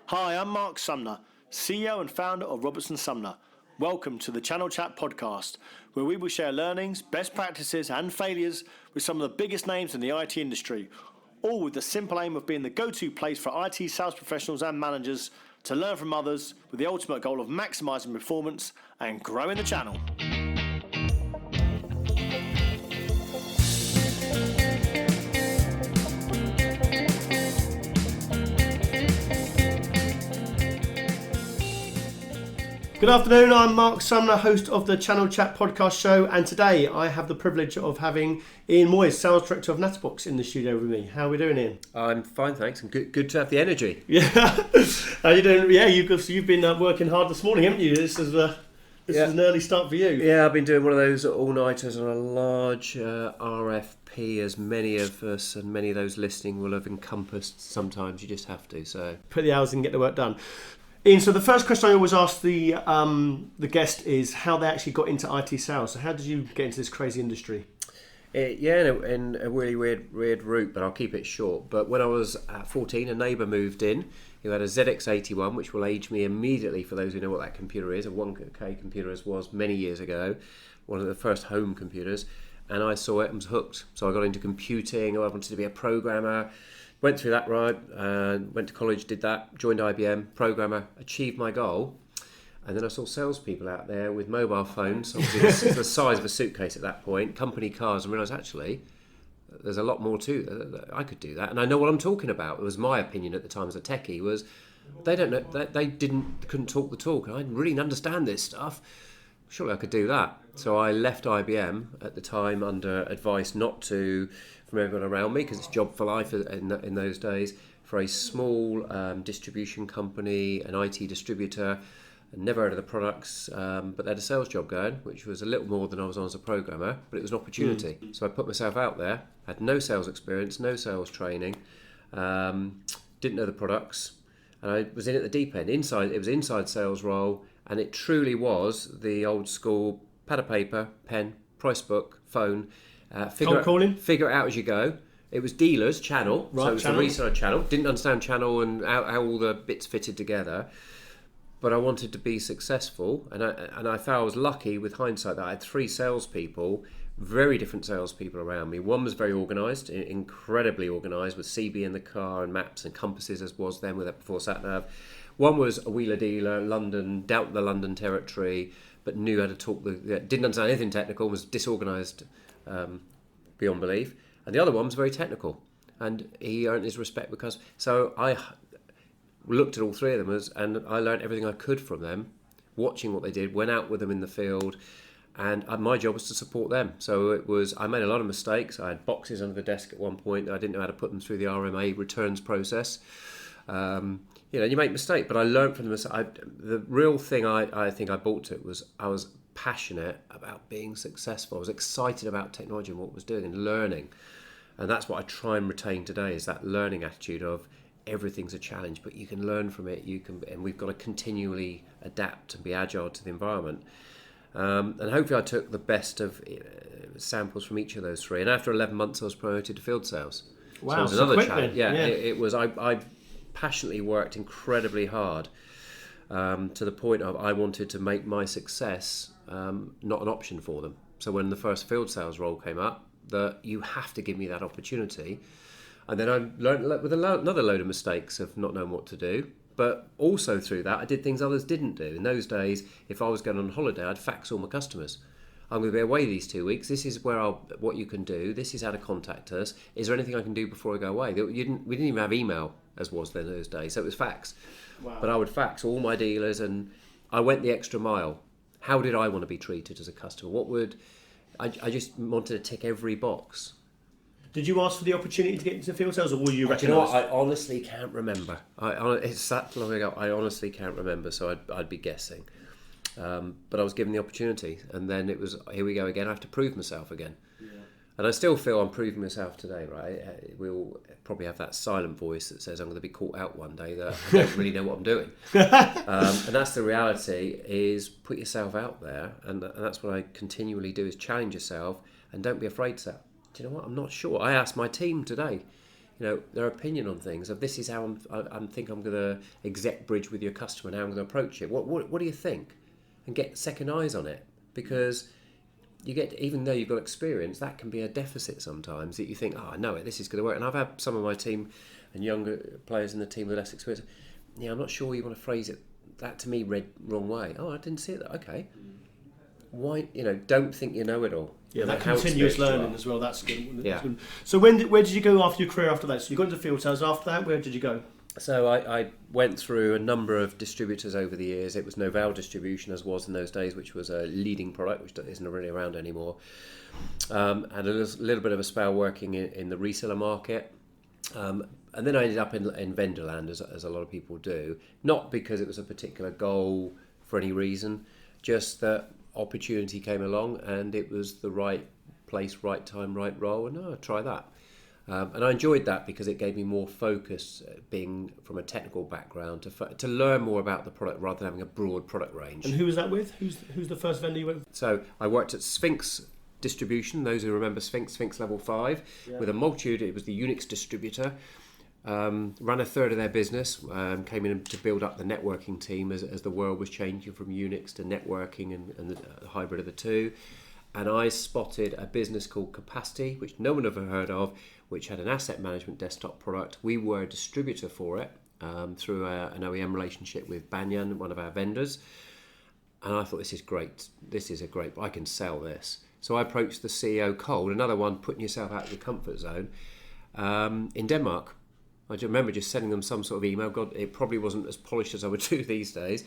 Hi, I'm Mark Sumner, CEO and founder of Robertson Sumner. Welcome to the Channel Chat podcast, where we will share learnings, best practices and failures with some of the biggest names in the IT industry, all with the simple aim of being the go-to place for IT sales professionals and managers to learn from others with the ultimate goal of maximising performance and growing the channel. Good afternoon, I'm Mark Sumner, host of the Channel Chat podcast show, and today I have the privilege of having Ian Moyse, Sales Director of Natterbox, in the studio with me. How are we doing, Ian? I'm fine, thanks, and good to have the energy. Yeah, how are you doing? Yeah, you've been working hard this morning, haven't you? This is an early start for you. Yeah, I've been doing one of those all-nighters on a large RFP, as many of us and many of those listening will have encompassed. Sometimes you just have to. So put the hours in and get the work done. Ian, so the first question I always ask the guest is how they actually got into IT sales. So how did you get into this crazy industry? In a really weird route, but I'll keep it short. But when I was 14, a neighbour moved in who had a ZX81, which will age me immediately for those who know what that computer is. A 1K computer as was many years ago, one of the first home computers. And I saw it and was hooked. So I got into computing. I wanted to be a programmer. Went through that ride, went to college, did that, joined IBM, programmer, achieved my goal. And then I saw salespeople out there with mobile phones, obviously the size of a suitcase at that point, company cars, and realised actually there's a lot more to I could do that. And I know what I'm talking about. It was my opinion at the time as a techie, was they don't know, they couldn't talk the talk, and I really didn't understand this stuff. Surely I could do that. So I left IBM at the time under advice not to, from everyone around me, because it's job for life in those days, for a small distribution company, an IT distributor. I never heard of the products, but they had a sales job going, which was a little more than I was on as a programmer, but it was an opportunity. So I put myself out there, had no sales experience, no sales training, didn't know the products, and I was in at the deep end. It was inside sales role, and it truly was the old school pad of paper, pen, price book, phone, figure it out as you go. It was dealers, channel, right, so it was channel. The reseller channel. Didn't understand channel and how all the bits fitted together, but I wanted to be successful, and I felt I was lucky with hindsight that I had three salespeople, very different salespeople around me. One was very organised, incredibly organised, with CB in the car and maps and compasses as was then with that before SatNav. One was a wheeler dealer, London, dealt the London territory, but knew how to talk. Didn't understand anything technical, was disorganised beyond belief. And the other one was very technical, and he earned his respect because. So I looked at all three of them and I learned everything I could from them, watching what they did, went out with them in the field, and my job was to support them. So I made a lot of mistakes. I had boxes under the desk at one point. I didn't know how to put them through the RMA returns process. You make mistakes, but I learned from them. The real thing I think I brought to it was I was passionate about being successful. I was excited about technology and what it was doing and learning. And that's what I try and retain today, is that learning attitude of everything's a challenge, but you can learn from it. And we've got to continually adapt and be agile to the environment. And hopefully I took the best of samples from each of those three. And after 11 months, I was promoted to field sales. Wow, so it was another challenge. Yeah. It was. I passionately worked incredibly hard to the point of I wanted to make my success not an option for them. So when the first field sales role came up, that you have to give me that opportunity. And then I learned with another load of mistakes of not knowing what to do. But also through that, I did things others didn't do. In those days, if I was going on holiday, I'd fax all my customers. I'm going to be away these 2 weeks. This is what you can do. This is how to contact us. Is there anything I can do before I go away? We didn't even have email as was then those days, so it was fax. Wow. But I would fax all my dealers, and I went the extra mile. How did I want to be treated as a customer? I just wanted to tick every box. Did you ask for the opportunity to get into field sales, or were you recognised? Do you know what? I honestly can't remember. It's that long ago. I honestly can't remember, so I'd be guessing. But I was given the opportunity, and then it was, here we go again. I have to prove myself again. Yeah. And I still feel I'm proving myself today, right? We'll probably have that silent voice that says I'm going to be caught out one day, that I don't really know what I'm doing. And that's the reality, is put yourself out there, and that's what I continually do, is challenge yourself, and don't be afraid to say, do you know what, I'm not sure. I asked my team today, their opinion on things. Of this is how I'm think I'm going to exec bridge with your customer and how I'm going to approach it. What do you think? And get second eyes on it, because even though you've got experience, that can be a deficit sometimes, that you think, I know it, this is going to work. And I've had some of my team and younger players in the team with less experience. Yeah, I'm not sure you want to phrase it. That to me read wrong way. Oh, I didn't see it that. Okay. Why, don't think you know it all. Yeah, that continuous learning as well. That's good. Yeah. So where did you go after your career after that? So you got into field sales after that. Where did you go? So I went through a number of distributors over the years. It was Novell Distribution, as was in those days, which was a leading product, which isn't really around anymore. And a little bit of a spell working in the reseller market. And then I ended up in vendor land, as a lot of people do. Not because it was a particular goal for any reason, just that opportunity came along and it was the right place, right time, right role, and I'll try that. And I enjoyed that because it gave me more focus, being from a technical background, to learn more about the product rather than having a broad product range. And who was that with? Who's the first vendor you went with? So I worked at Sphinx Distribution, those who remember Sphinx Level 5, with a multitude. It was the Unix distributor. Ran a third of their business, came in to build up the networking team as the world was changing from Unix to networking and the hybrid of the two. And I spotted a business called Capacity, which no one ever heard of, which had an asset management desktop product. We were a distributor for it through an OEM relationship with Banyan, one of our vendors. And I thought, this is great. This is I can sell this. So I approached the CEO cold, another one putting yourself out of your comfort zone, in Denmark. I just remember just sending them some sort of email. God, it probably wasn't as polished as I would do these days.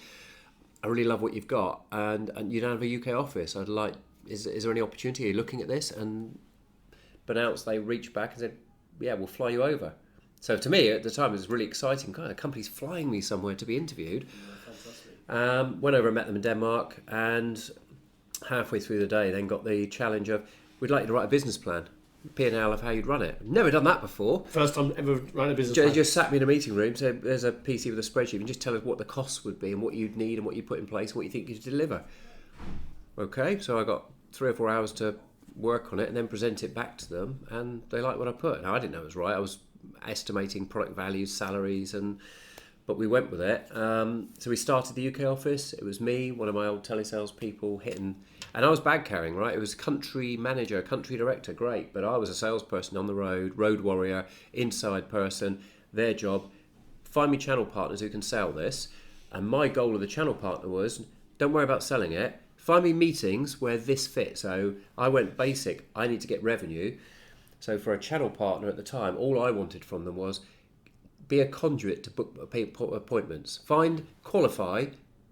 I really love what you've got, and you don't have a UK office. I'd like. Is there any opportunity? Are you looking at this? And announced they reached back and said, "Yeah, we'll fly you over." So to me at the time it was really exciting. God, a company's flying me somewhere to be interviewed. Went over and met them in Denmark, and halfway through the day, then got the challenge of, "We'd like you to write a business plan." P&L of how you'd run it. Never done that before. First time ever running a business plan. Just sat me in a meeting room, said there's a PC with a spreadsheet, and just tell us what the costs would be and what you'd need and what you'd put in place and what you think you'd deliver. Okay, so I got 3 or 4 hours to work on it and then present it back to them, and they liked what I put. Now, I didn't know it was right. I was estimating product values, salaries, but we went with it. So we started the UK office. It was me, one of my old telesales people hitting. And I was bag carrying, right? It was country manager, country director, great. But I was a salesperson on the road warrior, inside person. Their job, find me channel partners who can sell this. And my goal of the channel partner was, don't worry about selling it. Find me meetings where this fits. So I went basic. I need to get revenue. So for a channel partner at the time, all I wanted from them was be a conduit to book appointments. Qualify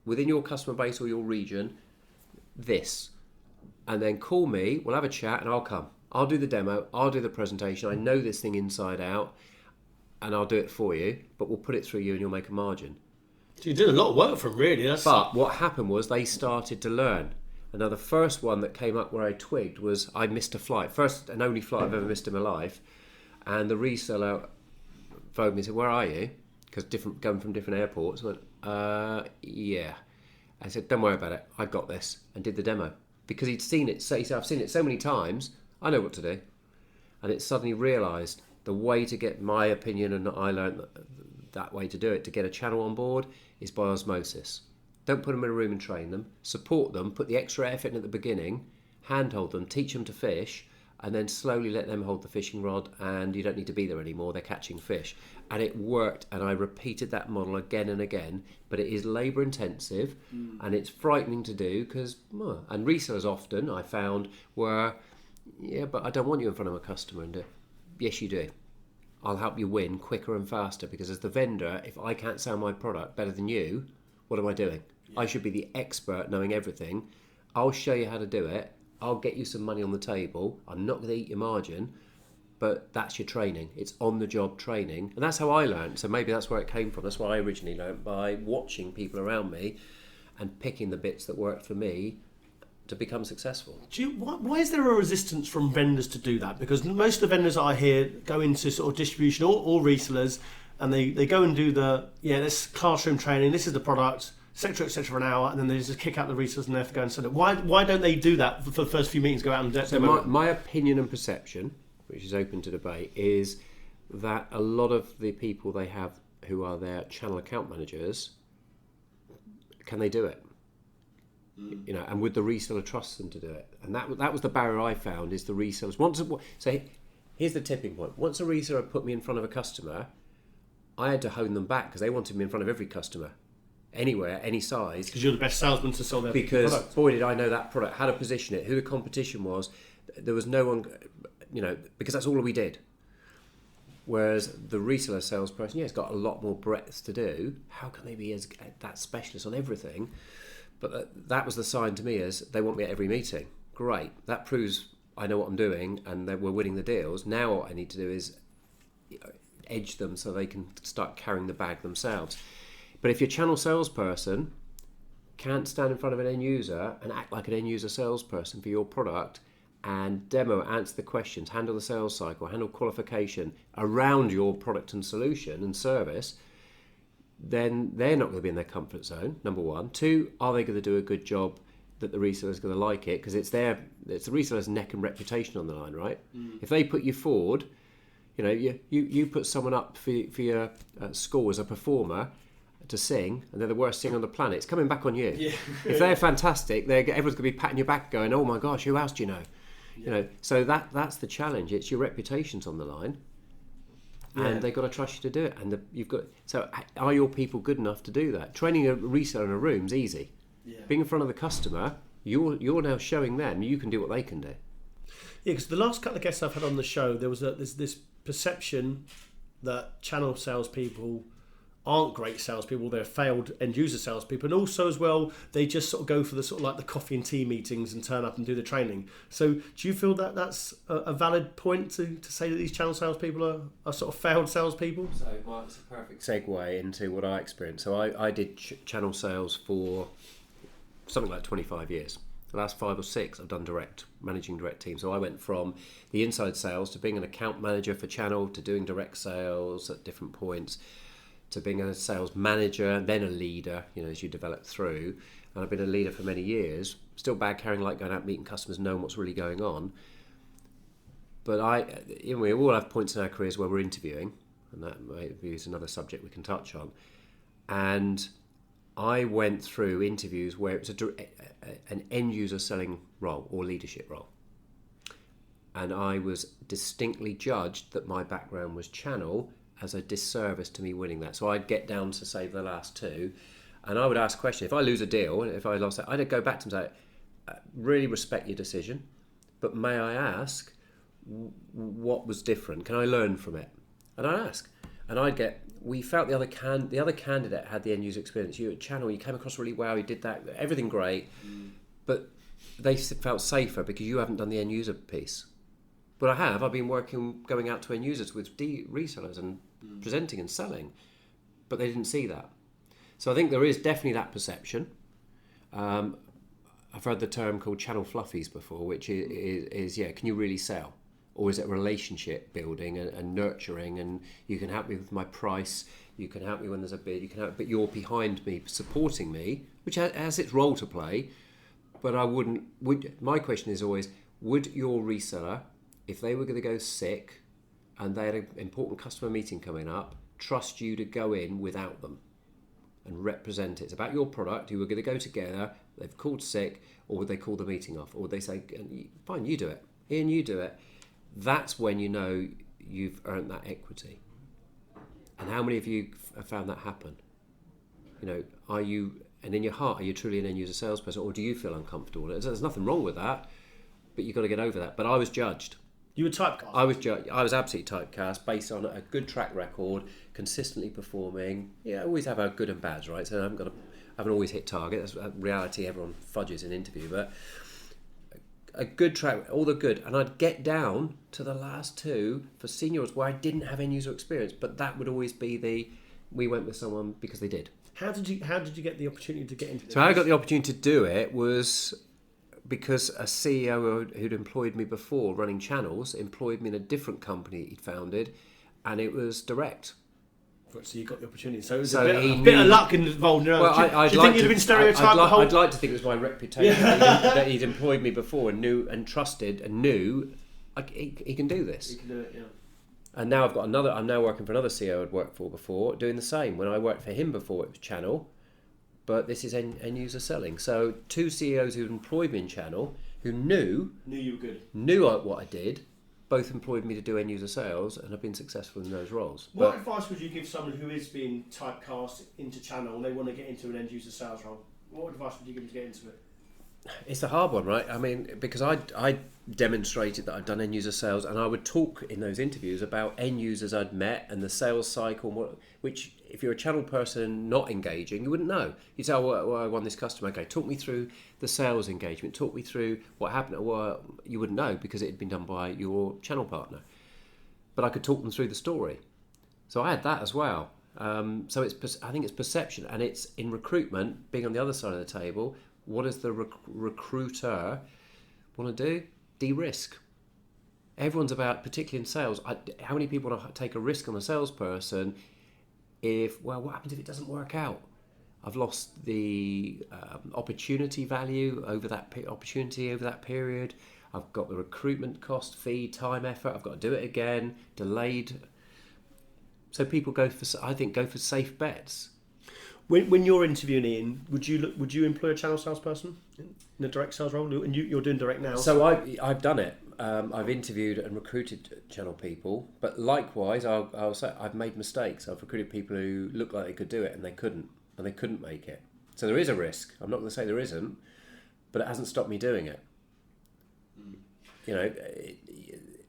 within your customer base or your region this, and then call me, we'll have a chat, and I'll come. I'll do the demo, I'll do the presentation, I know this thing inside out, and I'll do it for you, but we'll put it through you and you'll make a margin. So you did a lot of work for them, really. But what happened was they started to learn. And now the first one that came up where I twigged was I missed a flight. First and only flight I've ever missed in my life. And the reseller phoned me and said, "Where are you?" Because going from different airports. I went, yeah. I said, "Don't worry about it. I got this," and did the demo. Because he'd seen it. So he said, "I've seen it so many times. I know what to do." And it suddenly realised the way to get my opinion, and I learned that way to do it, to get a channel on board, is by osmosis. Don't put them in a room and train them. Support them. Put the extra effort in at the beginning. Handhold them. Teach them to fish. And then slowly let them hold the fishing rod, and you don't need to be there anymore. They're catching fish. And it worked, and I repeated that model again and again. But it is labour intensive, and it's frightening to do because, and resellers often, I found, were, "Yeah, but I don't want you in front of a customer." And yes, you do. I'll help you win quicker and faster, because as the vendor, if I can't sell my product better than you, what am I doing? Yeah. I should be the expert knowing everything. I'll show you how to do it. I'll get you some money on the table. I'm not going to eat your margin, but that's your training. It's on-the-job training. And that's how I learned. So maybe that's where it came from. That's what I originally learned, by watching people around me and picking the bits that worked for me to become successful. Why is there a resistance from vendors to do that? Because most of the vendors I hear go into sort of distribution or resellers, and they go and do this classroom training, this is the product, etc., for an hour, and then they just kick out the resellers and they have to go and sell it. Why don't they do that for the first few meetings, go out and So my opinion and perception, which is open to debate, is that a lot of the people they have who are their channel account managers, can they do it? You know, and would the reseller trust them to do it? And that was the barrier I found, is the resellers. So here's the tipping point. Once a reseller put me in front of a customer, I had to hone them back because they wanted me in front of every customer, anywhere, any size. Because you're the best salesman to sell their product. Boy, did I know that product, how to position it, who the competition was. There was no one, you know, because that's all we did. Whereas the reseller salesperson, it's got a lot more breadth to do. How can they be that specialist on everything? But that was the sign to me, as they want me at every meeting. Great, that proves I know what I'm doing and that we're winning the deals. Now what I need to do is edge them so they can start carrying the bag themselves. But if your channel salesperson can't stand in front of an end user and act like an end user salesperson for your product and demo, answer the questions, handle the sales cycle, handle qualification around your product and solution and service, then they're not going to be in their comfort zone, number one. Two, are they going to do a good job that the reseller's going to like it? Because it's the reseller's neck and reputation on the line, right? If they put you forward, you know, you put someone up for your school as a performer to sing, and they're the worst singer on the planet, it's coming back on you. Yeah. If they're fantastic, everyone's going to be patting your back going, oh my gosh, who else do you know? Yeah. You know, so that's the challenge. It's your reputation's on the line. And they've got to trust you to do it. And so are your people good enough to do that? Training a reseller in a room's easy. Yeah. Being in front of the customer, you're now showing them you can do what they can do. Yeah, because the last couple of guests I've had on the show, there's this perception that channel salespeople aren't great salespeople, they're failed end user salespeople, and also as well they just sort of go for the sort of like the coffee and tea meetings and turn up and do the training. So do you feel that that's a valid point to say that these channel salespeople are sort of failed salespeople? So it's a perfect segue into what I experienced. So I did channel sales for something like 25 years. The last 5 or 6 I've done managing direct teams. So I went from the inside sales to being an account manager for channel, to doing direct sales at different points, to being a sales manager, then a leader, you know, as you develop through. And I've been a leader for many years, still bag carrying, like going out meeting customers, knowing what's really going on. But we all have points in our careers where we're interviewing, and that maybe is another subject we can touch on. And I went through interviews where it was an end user selling role or leadership role. And I was distinctly judged that my background was channel as a disservice to me winning that. So I'd get down to, say, the last 2, and I would ask a question. If I lose a deal, if I lost it, I'd go back to them and say, really respect your decision, but may I ask what was different? Can I learn from it? And I'd ask. And we felt the other candidate had the end user experience. You at channel, you came across really well, you did that, everything great, but they felt safer because you haven't done the end user piece. But I've been going out to end users with resellers and presenting and selling, but they didn't see that. So I think there is definitely that perception. I've heard the term called channel fluffies before, which is can you really sell? Or is it relationship building and nurturing, and you can help me with my price, you can help me when there's a bid, but you're behind me, supporting me, which has its role to play. But my question is always, would your reseller, if they were going to go sick and they had an important customer meeting coming up, trust you to go in without them and represent it? It's about your product, you were going to go together, they've called sick, or would they call the meeting off? Or would they say, fine, you do it, Ian, you do it? That's when you know you've earned that equity. And how many of you have found that happen? You know, and in your heart, are you truly an end user salesperson, or do you feel uncomfortable? There's nothing wrong with that, but you've got to get over that. But I was judged. You were typecast? I was judged. I was absolutely typecast based on a good track record, consistently performing. Yeah, I always have our good and bads, right? So I haven't always hit target. That's a reality. Everyone fudges in interview, but a good track, all the good. And I'd get down to the last 2 for seniors where I didn't have end user experience, but that would always be we went with someone because they did. How did you get the opportunity to get into this? So how I got the opportunity to do it was because a CEO who'd employed me before running channels employed me in a different company he'd founded, and it was direct. So you got the opportunity. So it was a bit of luck involved. Well, do you think you'd have been stereotyped? I'd like to think it was my reputation that he'd employed me before and knew and trusted and knew he can do this. He can do it, yeah. And now I'm now working for another CEO I'd worked for before, doing the same. When I worked for him before, it was channel, but this is end user selling. So 2 CEOs who employed me in channel, who knew you were good. What I did, both employed me to do end user sales, and have been successful in those roles. What advice would you give someone who is being typecast into channel and they want to get into an end user sales role? What advice would you give them to get into it? It's a hard one, right? I mean, because I demonstrated that I'd done end user sales, and I would talk in those interviews about end users I'd met and the sales cycle, which if you're a channel person not engaging, you wouldn't know. You'd say, well, I won this customer. Okay, talk me through the sales engagement. Talk me through what happened. Well, you wouldn't know because it had been done by your channel partner. But I could talk them through the story. So I had that as well. So I think it's perception, and it's in recruitment, being on the other side of the table. What does the recruiter want to do? De-risk. Everyone's about, particularly in sales, how many people want to take a risk on a salesperson what happens if it doesn't work out? I've lost the opportunity value over that period. I've got the recruitment cost, fee, time, effort. I've got to do it again, delayed. So people go for safe bets. When you're interviewing Ian, would you employ a channel salesperson in a direct sales role? And you're doing direct now. So I've done it. I've interviewed and recruited channel people, but likewise, I'll say I've made mistakes. I've recruited people who looked like they could do it and they couldn't make it. So there is a risk. I'm not going to say there isn't, but it hasn't stopped me doing it. You know,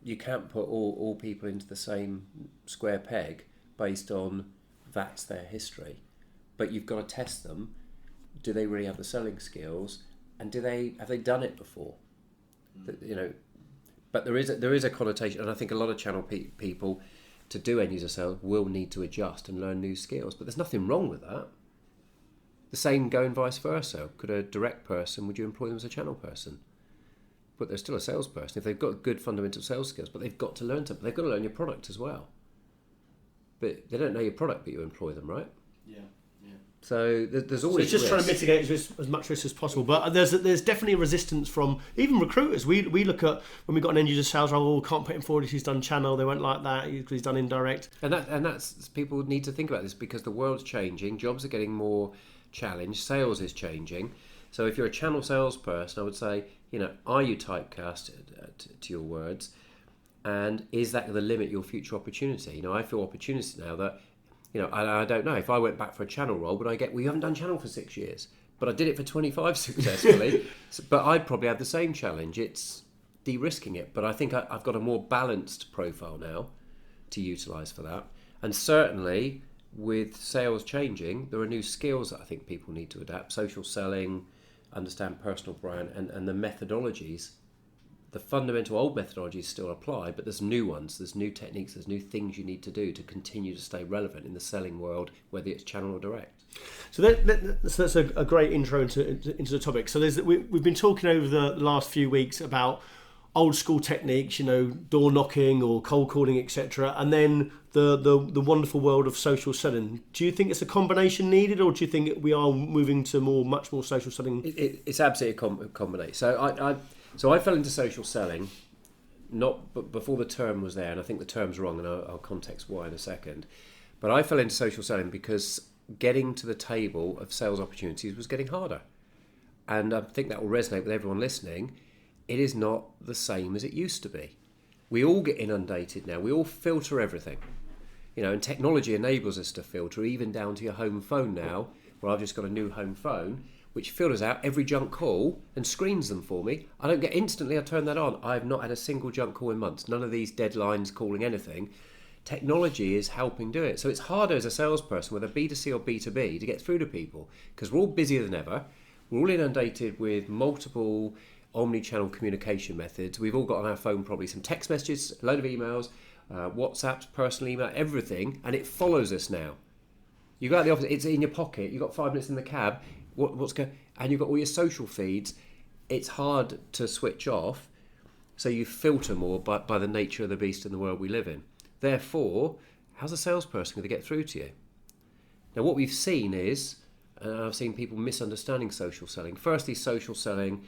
you can't put all people into the same square peg based on that's their history. But you've got to test them. Do they really have the selling skills, and have they done it before? You know, but there is a connotation, and I think a lot of channel people to do end user sales will need to adjust and learn new skills. But there's nothing wrong with that. The same going vice versa. Could a direct person, would you employ them as a channel person? But they're still a salesperson if they've got good fundamental sales skills. But they've got to learn something. They've got to learn your product as well. But they don't know your product, but you employ them, right? Yeah. So there's always. So it's just trying to mitigate as much risk as possible. But there's definitely a resistance from even recruiters. We look at when we got an end user sales role, can't put him forward if he's done channel. They won't like that because he's done indirect. And that's people need to think about this because the world's changing. Jobs are getting more challenged. Sales is changing. So if you're a channel salesperson, I would say, are you typecast to your words, and is that going to limit your future opportunity? I feel opportunity now that. I don't know. If I went back for a channel role, would I get, well, you haven't done channel for 6 years, but I did it for 25 successfully. But I'd probably have the same challenge. It's de-risking it. But I think I've got a more balanced profile now to utilise for that. And certainly with sales changing, there are new skills that I think people need to adapt. Social selling, understand personal brand, and the methodologies. The fundamental old methodologies still apply, but there's new ones, there's new techniques, there's new things you need to do to continue to stay relevant in the selling world, whether it's channel or direct. So that's a great intro into the topic. So we've been talking over the last few weeks about old school techniques, door knocking or cold calling, etc., and then the wonderful world of social selling. Do you think it's a combination needed, or do you think we are moving to much more social selling? It's absolutely a combination. So I fell into social selling, not before the term was there, and I think the term's wrong, and I'll context why in a second. But I fell into social selling because getting to the table of sales opportunities was getting harder. And I think that will resonate with everyone listening. It is not the same as it used to be. We all get inundated now. We all filter everything. And technology enables us to filter, even down to your home phone now, where I've just got a new home phone, which filters out every junk call and screens them for me. I don't get instantly, I turn that on. I've not had a single junk call in months. None of these deadlines calling anything. Technology is helping do it. So it's harder as a salesperson, whether B2C or B2B, to get through to people because we're all busier than ever. We're all inundated with multiple omni-channel communication methods. We've all got on our phone probably some text messages, a load of emails, WhatsApps, personal email, everything, and it follows us now. You go out the office, it's in your pocket, you've got 5 minutes in the cab, and you've got all your social feeds. It's hard to switch off, so you filter more by the nature of the beast in the world we live in. Therefore, how's a salesperson going to get through to you? Now, what we've seen is, and I've seen people misunderstanding social selling. Firstly, social selling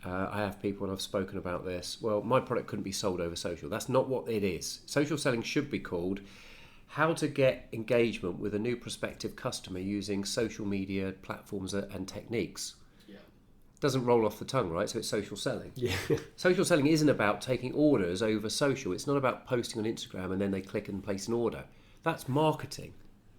I have people, and I've spoken about this, well, my product couldn't be sold over social. That's not what it is. Social selling should be called how to get engagement with a new prospective customer using social media platforms and techniques. Doesn't roll off the tongue, right? So it's social selling. Yeah. Social selling isn't about taking orders over social. It's not about posting on Instagram and then they click and place an order. That's marketing.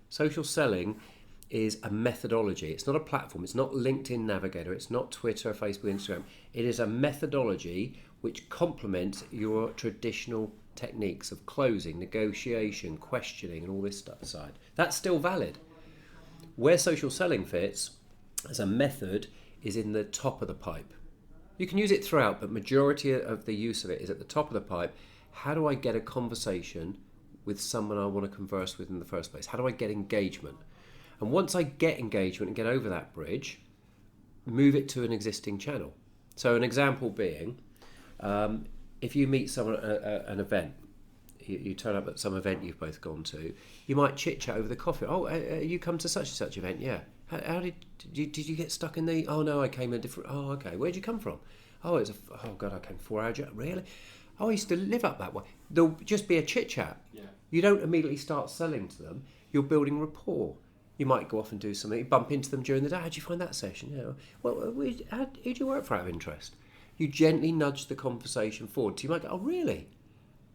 Social selling is a methodology. It's not a platform. It's not LinkedIn Navigator. It's not Twitter, Facebook, Instagram. It is a methodology which complements your traditional techniques of closing, negotiation, questioning, and all this stuff aside. That's still valid. Where social selling fits as a method is in the top of the pipe. You can use it throughout, but majority of the use of it is at the top of the pipe. How do I get a conversation with someone I want to converse with in the first place? How do I get engagement? And once I get engagement and get over that bridge, move it to an existing channel. So an example being, if you meet someone at an event, you turn up at some event you've both gone to, you might chit-chat over the coffee. Oh, you come to such and such event? Yeah. How did you get stuck in the? Oh no, I came in a different. Oh, okay. Where'd you come from? Oh, oh god, I came 4 hours. Really? Oh, I used to live up that way. There'll just be a chit chat. Yeah. You don't immediately start selling to them. You're building rapport. You might go off and do something. You bump into them during the day. How'd you find that session? Yeah. Well, who'd you work for out of interest? You gently nudge the conversation forward. So you might go, oh really?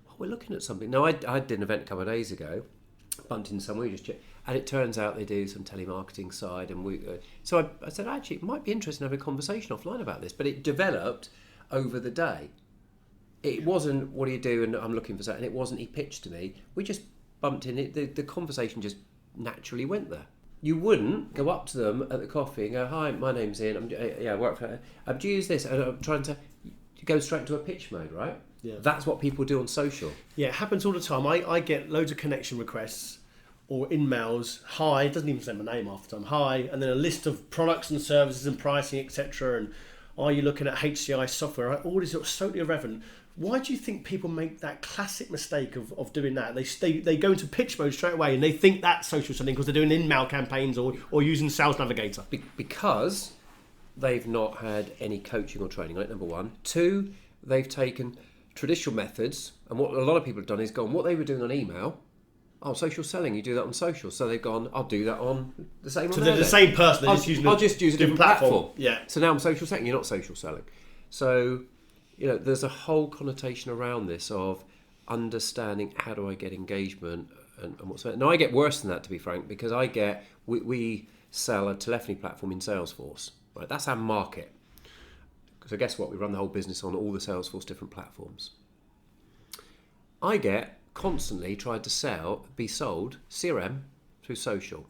Oh, we're looking at something. No, I did an event a couple of days ago. Bumped in somewhere, just checked, and it turns out they do some telemarketing side, and so I said actually it might be interesting to have a conversation offline about this, but it developed over the day. It wasn't what do you do and I'm looking for something, and it wasn't he pitched to me. We just bumped in it. The conversation just naturally went there. You wouldn't go up to them at the coffee and go, hi, my name's Ian, I work for do you use this? And I'm trying to go straight into a pitch mode, right? Yeah. That's what people do on social. Yeah, it happens all the time. I get loads of connection requests or in-mails. Hi, it doesn't even say my name half the time. Hi, and then a list of products and services and pricing, etc. And are you looking at HCI software? All this is totally irrelevant. Why do you think people make that classic mistake of doing that? They go into pitch mode straight away and they think that's social selling because they're doing in-mail campaigns or using Sales Navigator. Because they've not had any coaching or training, right? Number one. Two, they've taken traditional methods, and what a lot of people have done is gone, what they were doing on email, social selling, you do that on social. So they've gone, I'll do that on the same. So they're the same person, they're I'll just use a different platform. Yeah. So now I'm social selling, you're not social selling. So, there's a whole connotation around this of understanding how do I get engagement and what's that. Now I get worse than that, to be frank, because we sell a telephony platform in Salesforce, right? That's our market. So guess what? We run the whole business on all the Salesforce different platforms. I get constantly tried to be sold CRM through social.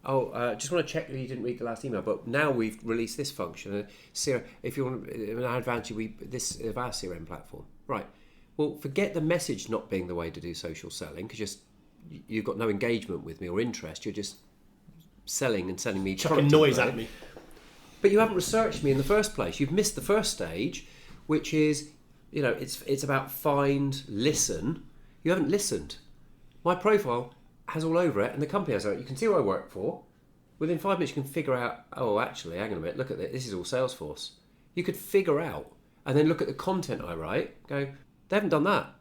Just want to check that you didn't read the last email, but now we've released this function. CRM, if you want an advantage, this of our CRM platform. Right. Well, forget the message not being the way to do social selling, because you've got no engagement with me or interest. You're just selling and selling me chucking noise at me. But you haven't researched me in the first place. You've missed the first stage, which is, it's about find, listen. You haven't listened. My profile has all over it, and the company has all over it. You can see who I work for. Within 5 minutes, you can figure out, oh, actually, hang on a minute, look at this. This is all Salesforce. You could figure out, and then look at the content I write, go, they haven't done that.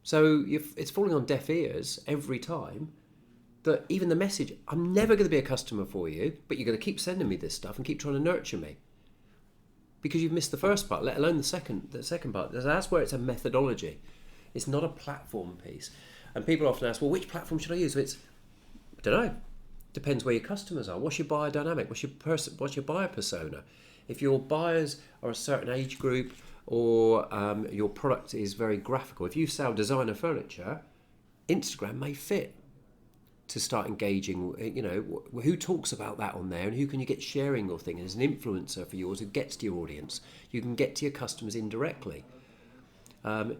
So it's falling on deaf ears every time. That even the message, I'm never going to be a customer for you, but you're going to keep sending me this stuff and keep trying to nurture me. Because you've missed the first part, let alone the second part. That's where it's a methodology. It's not a platform piece. And people often ask, well, which platform should I use? I don't know. Depends where your customers are. What's your buyer dynamic? What's your buyer persona? If your buyers are a certain age group or your product is very graphical, if you sell designer furniture, Instagram may fit to start engaging. Who talks about that on there, and who can you get sharing your thing as an influencer for yours who gets to your audience? You can get to your customers indirectly. But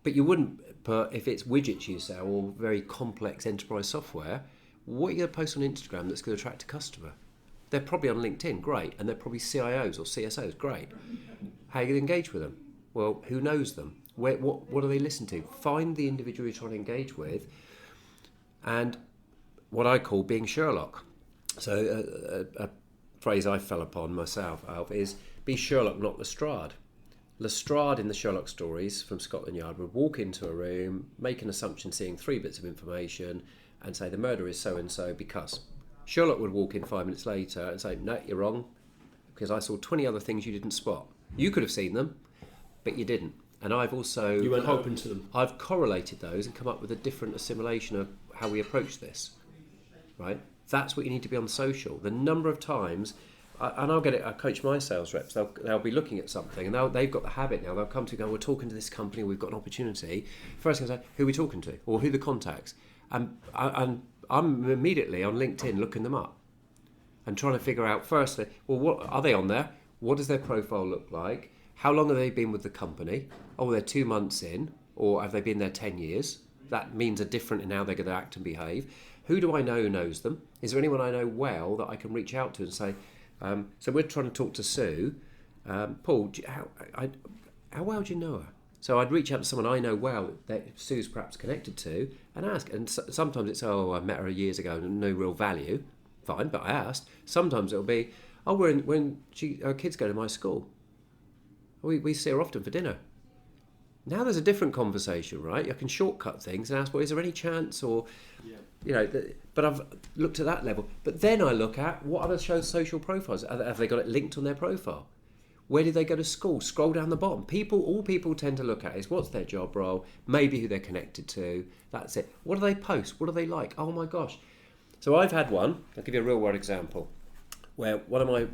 you wouldn't put, if it's widgets you sell or very complex enterprise software, what are you going to post on Instagram that's going to attract a customer? They're probably on LinkedIn, great, and they're probably CIOs or CSOs, great. How are you going to engage with them? Well, who knows them? What do they listen to? Find the individual you're trying to engage with, and what I call being Sherlock. So a phrase I fell upon myself, Alf, is be Sherlock, not Lestrade. Lestrade in the Sherlock stories from Scotland Yard would walk into a room, make an assumption, seeing 3 bits of information, and say the murder is so and so because. Sherlock would walk in 5 minutes later and say, no, you're wrong, because I saw 20 other things you didn't spot. You could have seen them, but you didn't. And I've also... You weren't open to them. I've correlated those and come up with a different assimilation of how we approach this, right? That's what you need to be on social. The number of times... And I'll get it. I coach my sales reps. They'll be looking at something, and they've got the habit now. They'll come to go. We're talking to this company. We've got an opportunity. First thing I say, who are we talking to, or who are the contacts? And I'm immediately on LinkedIn looking them up, and trying to figure out firstly, well, what are they on there? What does their profile look like? How long have they been with the company? Oh, they're 2 months in, or have they been there 10 years? That means a different in how they're going to act and behave. Who do I know who knows them? Is there anyone I know well that I can reach out to and say? So we're trying to talk to Sue. Paul, how well do you know her? So I'd reach out to someone I know well that Sue's perhaps connected to and ask. And sometimes it's, I met her years ago and no real value. Fine, but I asked. Sometimes it'll be, when her kids go to my school. We see her often for dinner. Now there's a different conversation, right? I can shortcut things and ask, well, is there any chance or... Yeah. But I've looked at that level. But then I look at what other social profiles. Have they got it linked on their profile? Where did they go to school? Scroll down the bottom. All people tend to look at is what's their job role, maybe who they're connected to. That's it. What do they post? What do they like? Oh my gosh. So I've had one, I'll give you a real world example, where one of my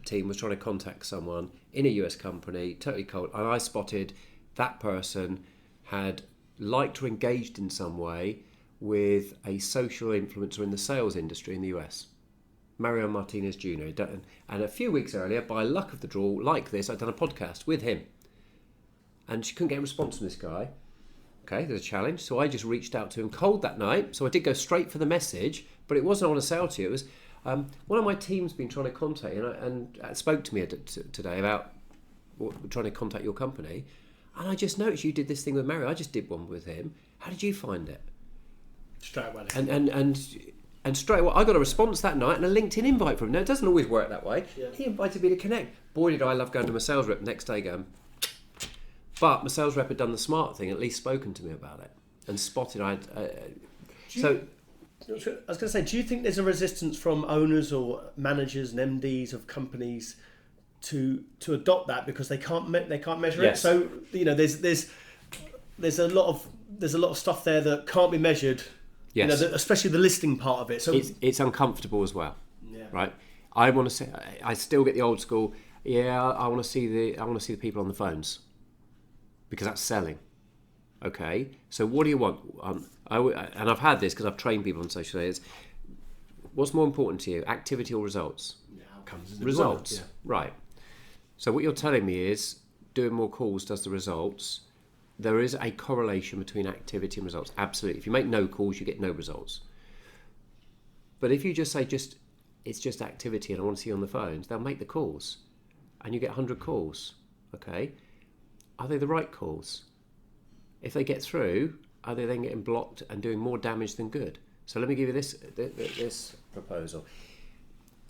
team was trying to contact someone in a US company, totally cold, and I spotted that person had liked or engaged in some way with a social influencer in the sales industry in the US, Mario Martinez Jr. And a few weeks earlier, by luck of the draw, like this, I'd done a podcast with him. And she couldn't get a response from this guy. Okay, there's a challenge. So I just reached out to him cold that night. So I did go straight for the message, but it wasn't I want to sell to you. It was one of my team's been trying to contact you and spoke to me today about trying to contact your company. And I just noticed you did this thing with Mario. I just did one with him. How did you find it? Straight away. And straight away, I got a response that night and a LinkedIn invite from him. Now, it doesn't always work that way. Yeah. He invited me to connect. Boy, did I love going to my sales rep next day going... But my sales rep had done the smart thing, at least spoken to me about it, and spotted I was going to say, do you think there's a resistance from owners or managers and MDs of companies to adopt that because they can't measure Yes. it? So there's a lot of stuff there that can't be measured. Yes. Especially the listing part of it. So it's uncomfortable as well. Yeah. Right. I want to say I still get the old school. Yeah, I want to see the people on the phones because that's selling. Okay. So what do you want? And I've had this because I've trained people on social media. What's more important to you, activity or results? Yeah, outcomes. Results. Yeah. Right. So what you're telling me is doing more calls does the results. There is a correlation between activity and results. Absolutely. If you make no calls, you get no results. But if you just say it's just activity and I want to see you on the phones, they'll make the calls. And you get 100 calls. Okay? Are they the right calls? If they get through, are they then getting blocked and doing more damage than good? So let me give you this proposal.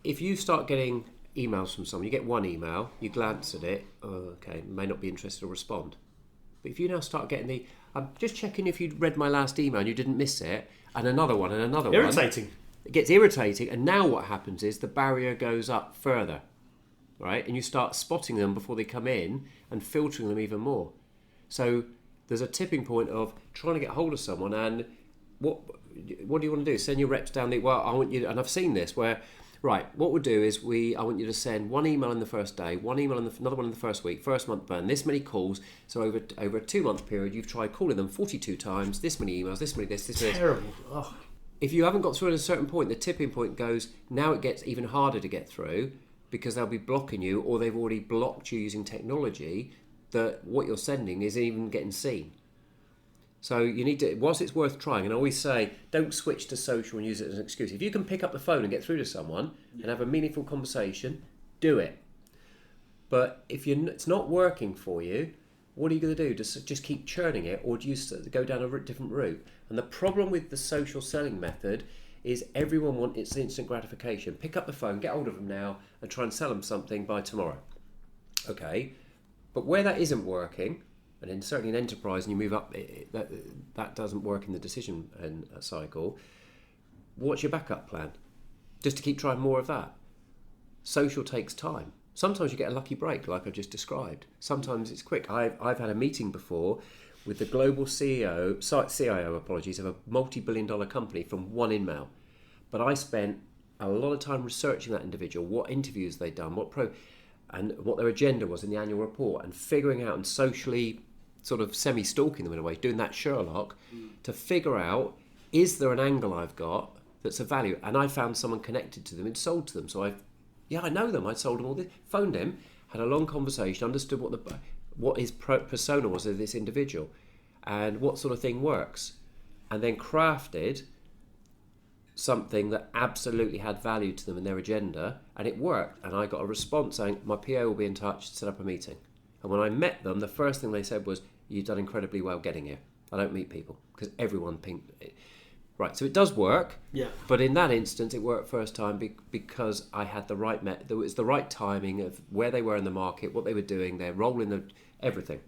If you start getting emails from someone, you get one email, you glance at it, may not be interested or respond. But if you now start getting I'm just checking if you'd read my last email and you didn't miss it, and another one and another Irritating. one. It gets irritating, and now what happens is the barrier goes up further, right? And you start spotting them before they come in and filtering them even more. So there's a tipping point of trying to get hold of someone, and what do you want to do? Send your reps down I want you, and I've seen this where, right, what we'll do is I want you to send one email in the first day, one email another one in the first week, first month burn, this many calls. So over a 2-month period, you've tried calling them 42 times, this many emails, this many this. Terrible. Oh. If you haven't got through at a certain point, the tipping point goes, now it gets even harder to get through because they'll be blocking you or they've already blocked you using technology that what you're sending isn't even getting seen. So you need to, whilst it's worth trying, and I always say, don't switch to social and use it as an excuse. If you can pick up the phone and get through to someone and have a meaningful conversation, do it. But if it's not working for you, what are you going to do? Just keep churning it, or do you go down a different route? And the problem with the social selling method is everyone wants instant gratification. Pick up the phone, get hold of them now, and try and sell them something by tomorrow. Okay, but where that isn't working, and then certainly in enterprise, and you move up, that doesn't work in the decision and cycle. What's your backup plan? Just to keep trying more of that. Social takes time. Sometimes you get a lucky break, like I've just described. Sometimes it's quick. I've had a meeting before with the global CIO, of a multi-billion-dollar company from one email. But I spent a lot of time researching that individual, what interviews they'd done, and what their agenda was in the annual report, and figuring out and socially sort of semi-stalking them in a way, doing that Sherlock, to figure out, is there an angle I've got that's of value? And I found someone connected to them and sold to them. So I know them. I'd sold them all this, phoned him, had a long conversation, understood what his persona was of this individual and what sort of thing works, and then crafted something that absolutely had value to them in their agenda, and it worked. And I got a response saying, my PA will be in touch to set up a meeting. And when I met them, the first thing they said was, you've done incredibly well getting here. I don't meet people, because everyone pinged it. Right, so it does work, but in that instance it worked first time because I had the right it was the right timing of where they were in the market, what they were doing, their role in everything.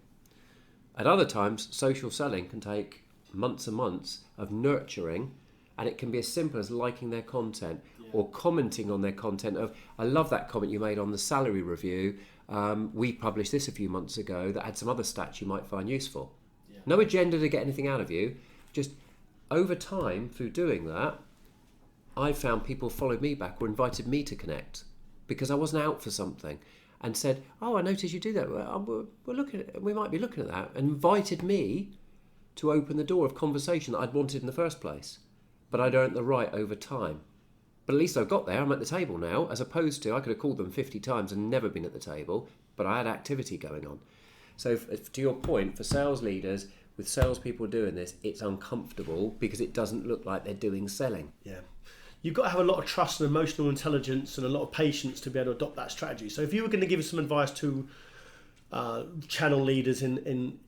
At other times, social selling can take months and months of nurturing, and it can be as simple as liking their content or commenting on their content of, I love that comment you made on the salary review, we published this a few months ago that had some other stats you might find useful. No agenda to get anything out of you, just over time, through doing that, I found people followed me back or invited me to connect because I wasn't out for something, and said, "Oh, I noticed you do that. We might be looking at that," and invited me to open the door of conversation that I'd wanted in the first place. But I'd earned the right over time. But at least I got there. I'm at the table now, as opposed to I could have called them 50 times and never been at the table. But I had activity going on. So, to your point, for sales leaders, with salespeople doing this, it's uncomfortable because it doesn't look like they're doing selling. Yeah. You've got to have a lot of trust and emotional intelligence and a lot of patience to be able to adopt that strategy. So if you were going to give some advice to channel leaders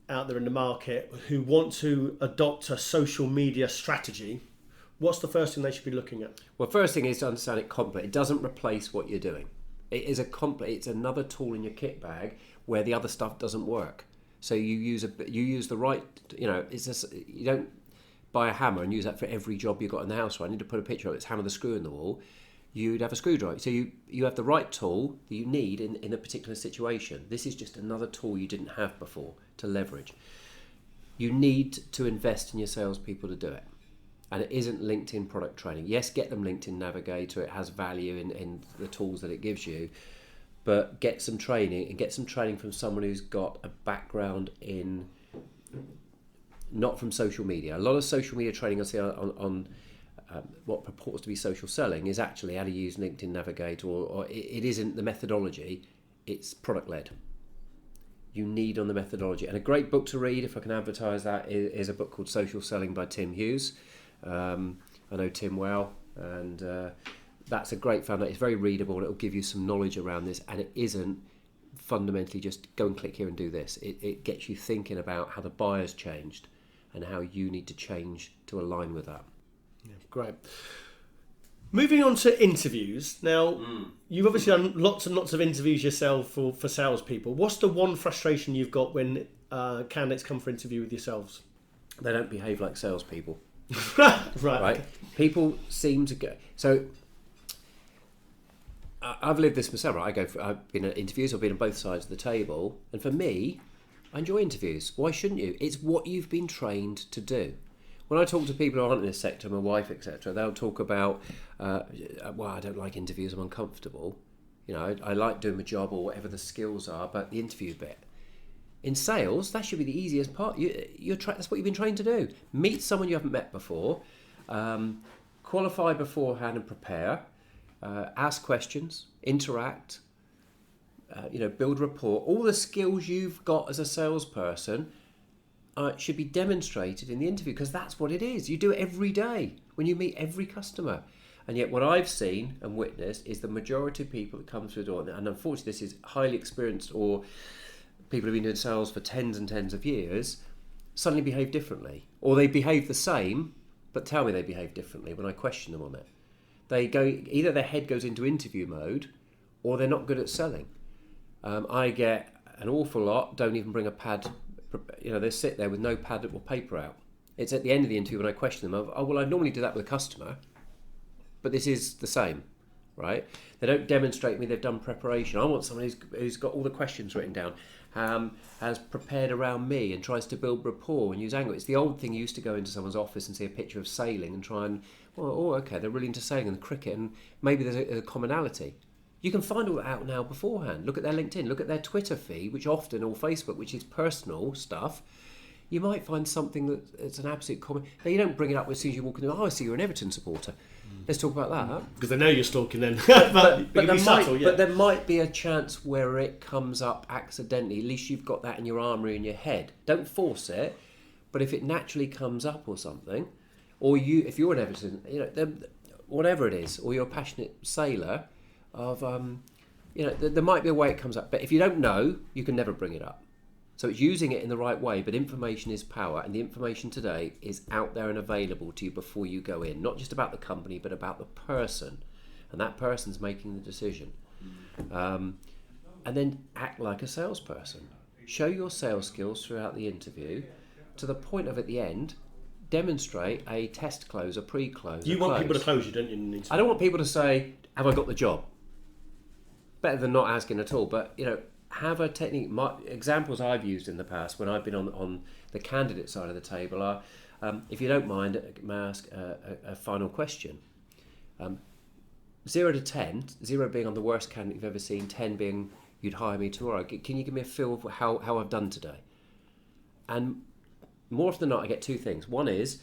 out there in the market who want to adopt a social media strategy, what's the first thing they should be looking at? Well, first thing is to understand it complement. It doesn't replace what you're doing. It is it's another tool in your kit bag where the other stuff doesn't work. So you use the right, you don't buy a hammer and use that for every job you've got in the house. Right? I need to put a picture of it, let's hammer the screw in the wall. You'd have a screwdriver. So you have the right tool that you need in a particular situation. This is just another tool you didn't have before to leverage. You need to invest in your salespeople to do it. And it isn't LinkedIn product training. Yes, get them LinkedIn Navigator. It has value in the tools that it gives you. But get some training, and get some training from someone who's got a background in, not from social media. A lot of social media training I see on what purports to be social selling is actually how to use LinkedIn Navigator, or it isn't the methodology, it's product led. You need on the methodology. And a great book to read, if I can advertise that, is a book called Social Selling by Tim Hughes. I know Tim well, and that's a great foundation. It's very readable, and it'll give you some knowledge around this, and it isn't fundamentally just go and click here and do this. It gets you thinking about how the buyer's changed and how you need to change to align with that. Yeah, great. Moving on to interviews. Now, you've obviously done lots and lots of interviews yourself for salespeople. What's the one frustration you've got when candidates come for interview with yourselves? They don't behave like salespeople. Right. People seem to go... So... I've lived this myself. Right? I've been at interviews. I've been on both sides of the table, and for me, I enjoy interviews. Why shouldn't you? It's what you've been trained to do. When I talk to people who aren't in this sector, my wife, etc., they'll talk about, well, I don't like interviews. I'm uncomfortable. I like doing my job or whatever the skills are, but the interview bit. In sales, that should be the easiest part. That's what you've been trained to do. Meet someone you haven't met before, qualify beforehand and prepare. Ask questions, interact, build rapport. All the skills you've got as a salesperson should be demonstrated in the interview, because that's what it is. You do it every day when you meet every customer. And yet what I've seen and witnessed is the majority of people that come through the door, and unfortunately this is highly experienced or people who've been doing sales for tens and tens of years, suddenly behave differently. Or they behave the same, but tell me they behave differently when I question them on it. They go, either their head goes into interview mode, or they're not good at selling. I get an awful lot don't even bring a pad. They sit there with no pad or paper out. It's at the end of the interview when I question them. I normally do that with a customer, but this is the same, right? They don't demonstrate me they've done preparation. I want someone who's got all the questions written down, has prepared around me and tries to build rapport and use angle. It's the old thing you used to go into someone's office and see a picture of sailing and try and, okay, they're really into sailing and cricket, and maybe there's a commonality. You can find all that out now beforehand. Look at their LinkedIn, look at their Twitter feed, which often, or Facebook, which is personal stuff. You might find something that's an absolute common. Now, you don't bring it up as soon as you walk in. I see you're an Everton supporter. Let's talk about that. Because they know you're stalking them. but there might be a chance where it comes up accidentally. At least you've got that in your armoury in your head. Don't force it. But if it naturally comes up or something, or if you're an Everton, whatever it is, or you're a passionate sailor, there might be a way it comes up. But if you don't know, you can never bring it up. So it's using it in the right way, but information is power, and the information today is out there and available to you before you go in. Not just about the company, but about the person, and that person's making the decision. And then act like a salesperson. Show your sales skills throughout the interview, to the point of at the end, demonstrate a test close, a pre-close. You want people to close you, don't you? I don't want people to say, "Have I got the job?" Better than not asking at all, but have a technique. Examples I've used in the past when I've been on the candidate side of the table are, if you don't mind, may I ask a final question? 0 to 10, 0 being on the worst candidate you've ever seen, 10 being you'd hire me tomorrow. Can you give me a feel for how I've done today? And more often than not, I get two things. One is,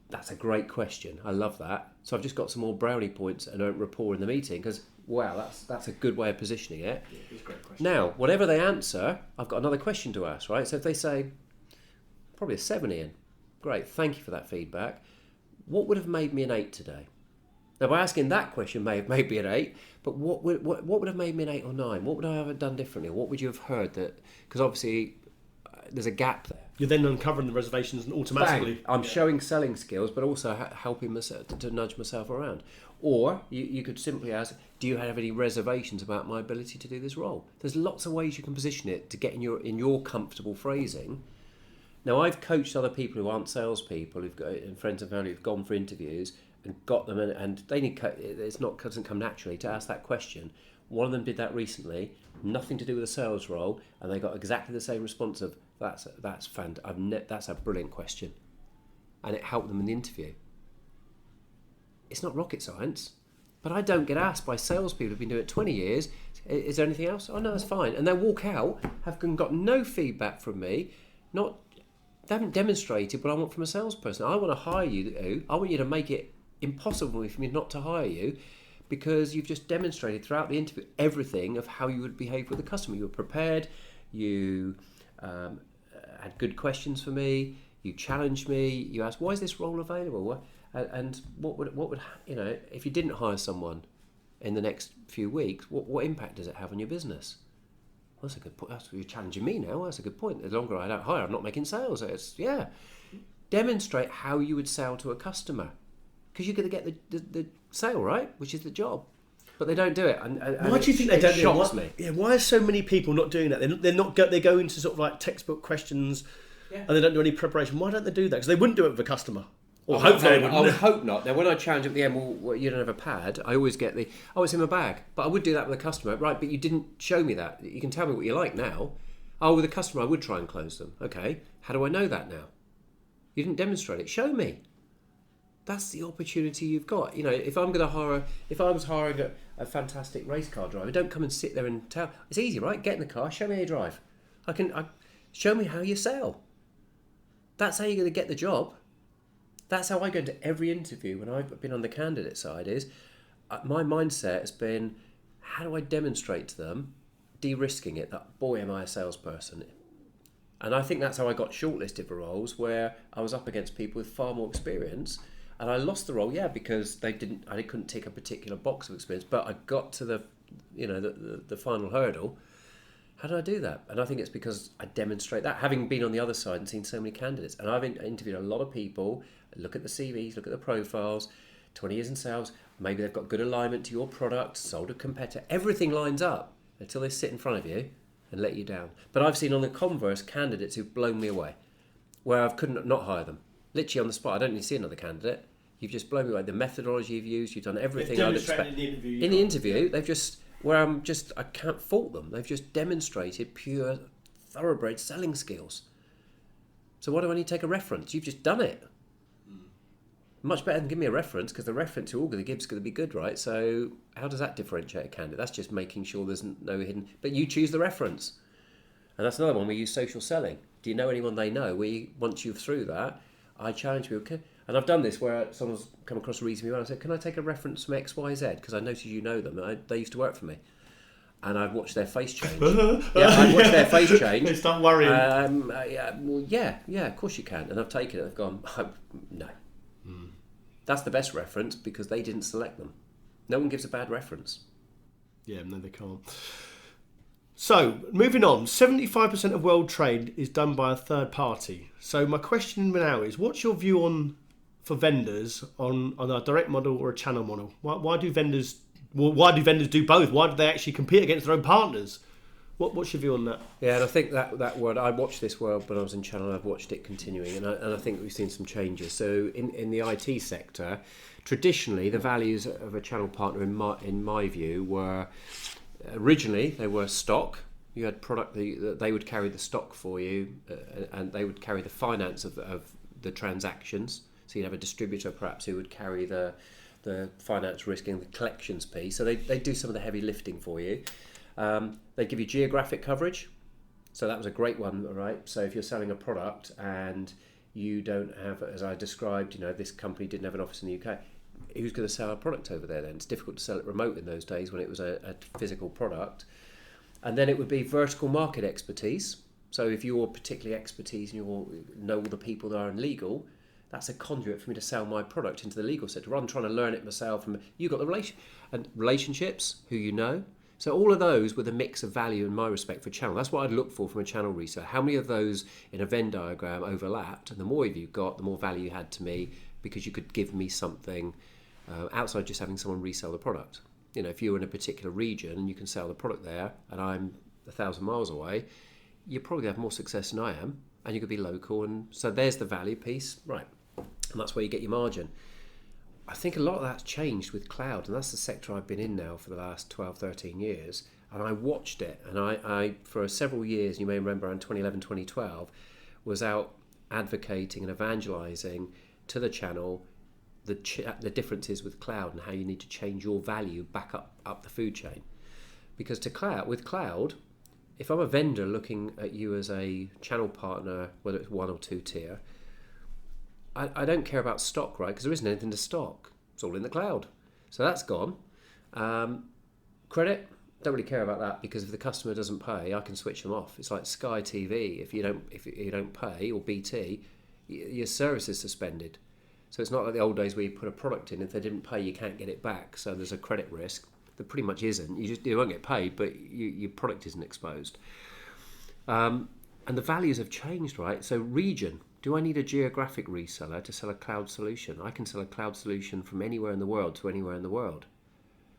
that's a great question. I love that. So I've just got some more brownie points and a rapport in the meeting because, wow, that's a good way of positioning it. Yeah, it's a great question. Now, whatever they answer, I've got another question to ask, right? So if they say, probably a 7, Ian. Great, thank you for that feedback. What would have made me an 8 today? Now, by asking that question may have made me an 8, but what would have made me an 8 or 9? What would I have done differently? What would you have heard that... Because obviously, there's a gap there. You're then uncovering the reservations and automatically... Bang. I'm showing selling skills, but also helping myself to nudge myself around. Or you could simply ask, do you have any reservations about my ability to do this role? There's lots of ways you can position it to get in your comfortable phrasing. Now, I've coached other people who aren't salespeople, who've got and friends and family who've gone for interviews and got them, and they need doesn't come naturally to ask that question. One of them did that recently, nothing to do with a sales role, and they got exactly the same response of that's a brilliant question, and it helped them in the interview. It's not rocket science, but I don't get asked by salespeople who've been doing it 20 years. Is there anything else? Oh no, it's fine. And they walk out, have got no feedback from me. They haven't demonstrated what I want from a salesperson. I want to hire you. I want you to make it impossible for me not to hire you, because you've just demonstrated throughout the interview everything of how you would behave with the customer. You were prepared. You had good questions for me. You challenged me. You asked, "Why is this role available?" And what would if you didn't hire someone in the next few weeks, what impact does it have on your business? Well, that's a good point. You're challenging me now. That's a good point. The longer I don't hire, I'm not making sales. Demonstrate how you would sell to a customer, because you're going to get the sale, right, which is the job. But they don't do it. And why do you think they don't do it? Shocks me. Yeah, why are so many people not doing that? They go into sort of like textbook questions, and they don't do any preparation. Why don't they do that? Because they wouldn't do it with a customer. Or hopefully they wouldn't. I would hope not. Now, when I challenge at the end, well, you don't have a pad, I always get it's in my bag. But I would do that with a customer. Right, but you didn't show me that. You can tell me what you like now. Oh, with a customer, I would try and close them. Okay, how do I know that now? You didn't demonstrate it. Show me. That's the opportunity you've got. If I was hiring a fantastic race car driver, don't come and sit there and tell. It's easy, right? Get in the car, show me how you drive. Show me how you sell. That's how you're going to get the job. That's how I go into every interview when I've been on the candidate side. Is my mindset has been, how do I demonstrate to them, de-risking it, that boy am I a salesperson. And I think that's how I got shortlisted for roles where I was up against people with far more experience. And I lost the role, because I couldn't tick a particular box of experience, but I got to the final hurdle. How did I do that? And I think it's because I demonstrate that, having been on the other side and seen so many candidates. And I've interviewed a lot of people, look at the CVs, look at the profiles, 20 years in sales, maybe they've got good alignment to your product, sold a competitor, everything lines up until they sit in front of you and let you down. But I've seen on the converse candidates who've blown me away, where I couldn't not hire them. Literally on the spot, I don't need to see another candidate. You've just blown me away. The methodology you've used, you've done everything I'd expect. In the interview, they've just, I can't fault them. They've just demonstrated pure, thoroughbred selling skills. So why do I need to take a reference? You've just done it. Much better than give me a reference, because the reference you're all going to give is going to be good, right? So how does that differentiate a candidate? That's just making sure there's no hidden... But you choose the reference. And that's another one, we use social selling. Do you know anyone they know? Once you're through that, I challenge people. Okay? And I've done this where someone's come across reasonably well. I said, can I take a reference from XYZ? Because I noticed you know them. They used to work for me. And I've watched their face change. I've watched their face change. They start worrying. Of course you can. And I've taken it. I've gone, no. That's the best reference because they didn't select them. No one gives a bad reference. Yeah, no, they can't. So, moving on, 75% of world trade is done by a third party. So my question now is, what's your view for vendors on a direct model or a channel model? Why do vendors do both? Why do they actually compete against their own partners? What's your view on that? Yeah, and I think that word, I watched this world when I was in channel, I've watched it continuing, and I think we've seen some changes. So in the IT sector, traditionally the values of a channel partner in my view were, originally they were stock. You had product that they would carry the stock for you, and they would carry the finance of the transactions. So you'd have a distributor perhaps who would carry the finance risk and the collections piece. So they do some of the heavy lifting for you. They give you geographic coverage, so that was a great one, right? So if you're selling a product and you don't have, as I described, this company didn't have an office in the UK, who's going to sell a product over there then? It's difficult to sell it remote in those days when it was a physical product. And then it would be vertical market expertise. So if you're particularly expertise and you know all the people that are in legal, that's a conduit for me to sell my product into the legal sector, rather than trying to learn it myself. And you've got the relationships, who you know. So all of those were the mix of value in my respect for channel. That's what I'd look for from a channel reseller. How many of those in a Venn diagram overlapped? And the more of you got, the more value you had to me, because you could give me something outside just having someone resell the product. If you're in a particular region and you can sell the product there, and I'm 1,000 miles away, you probably have more success than I am, and you could be local. And so there's the value piece, right? And that's where you get your margin. I think a lot of that's changed with cloud, and that's the sector I've been in now for the last 12, 13 years. And I watched it, and I for several years, you may remember around 2011, 2012, was out advocating and evangelizing to the channel the differences with cloud and how you need to change your value back up the food chain. Because with cloud, if I'm a vendor looking at you as a channel partner, whether it's 1 or 2 tier, I don't care about stock, right? Because there isn't anything to stock. It's all in the cloud. So that's gone. Credit, don't really care about that, because if the customer doesn't pay, I can switch them off. It's like Sky TV. If you don't pay, or BT, your service is suspended. So it's not like the old days where you put a product in. If they didn't pay, you can't get it back. So there's a credit risk. There pretty much isn't. You won't get paid, but your product isn't exposed. And the values have changed, right? So region. Do I need a geographic reseller to sell a cloud solution? I can sell a cloud solution from anywhere in the world to anywhere in the world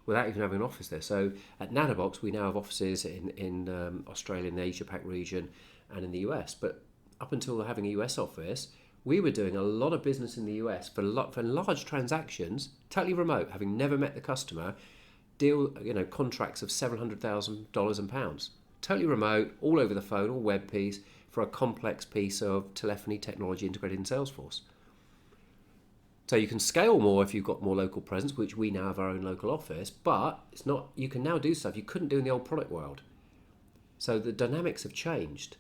without even having an office there. So at Nanobox, we now have offices in Australia, in the Asia-Pac region, and in the US. But up until having a US office, we were doing a lot of business in the US for large transactions, totally remote, having never met the customer, contracts of $700,000 and pounds. Totally remote, all over the phone, all web piece, for a complex piece of telephony technology integrated in Salesforce. So you can scale more if you've got more local presence, which we now have our own local office, but it's not. You can now do stuff you couldn't do in the old product world. So the dynamics have changed.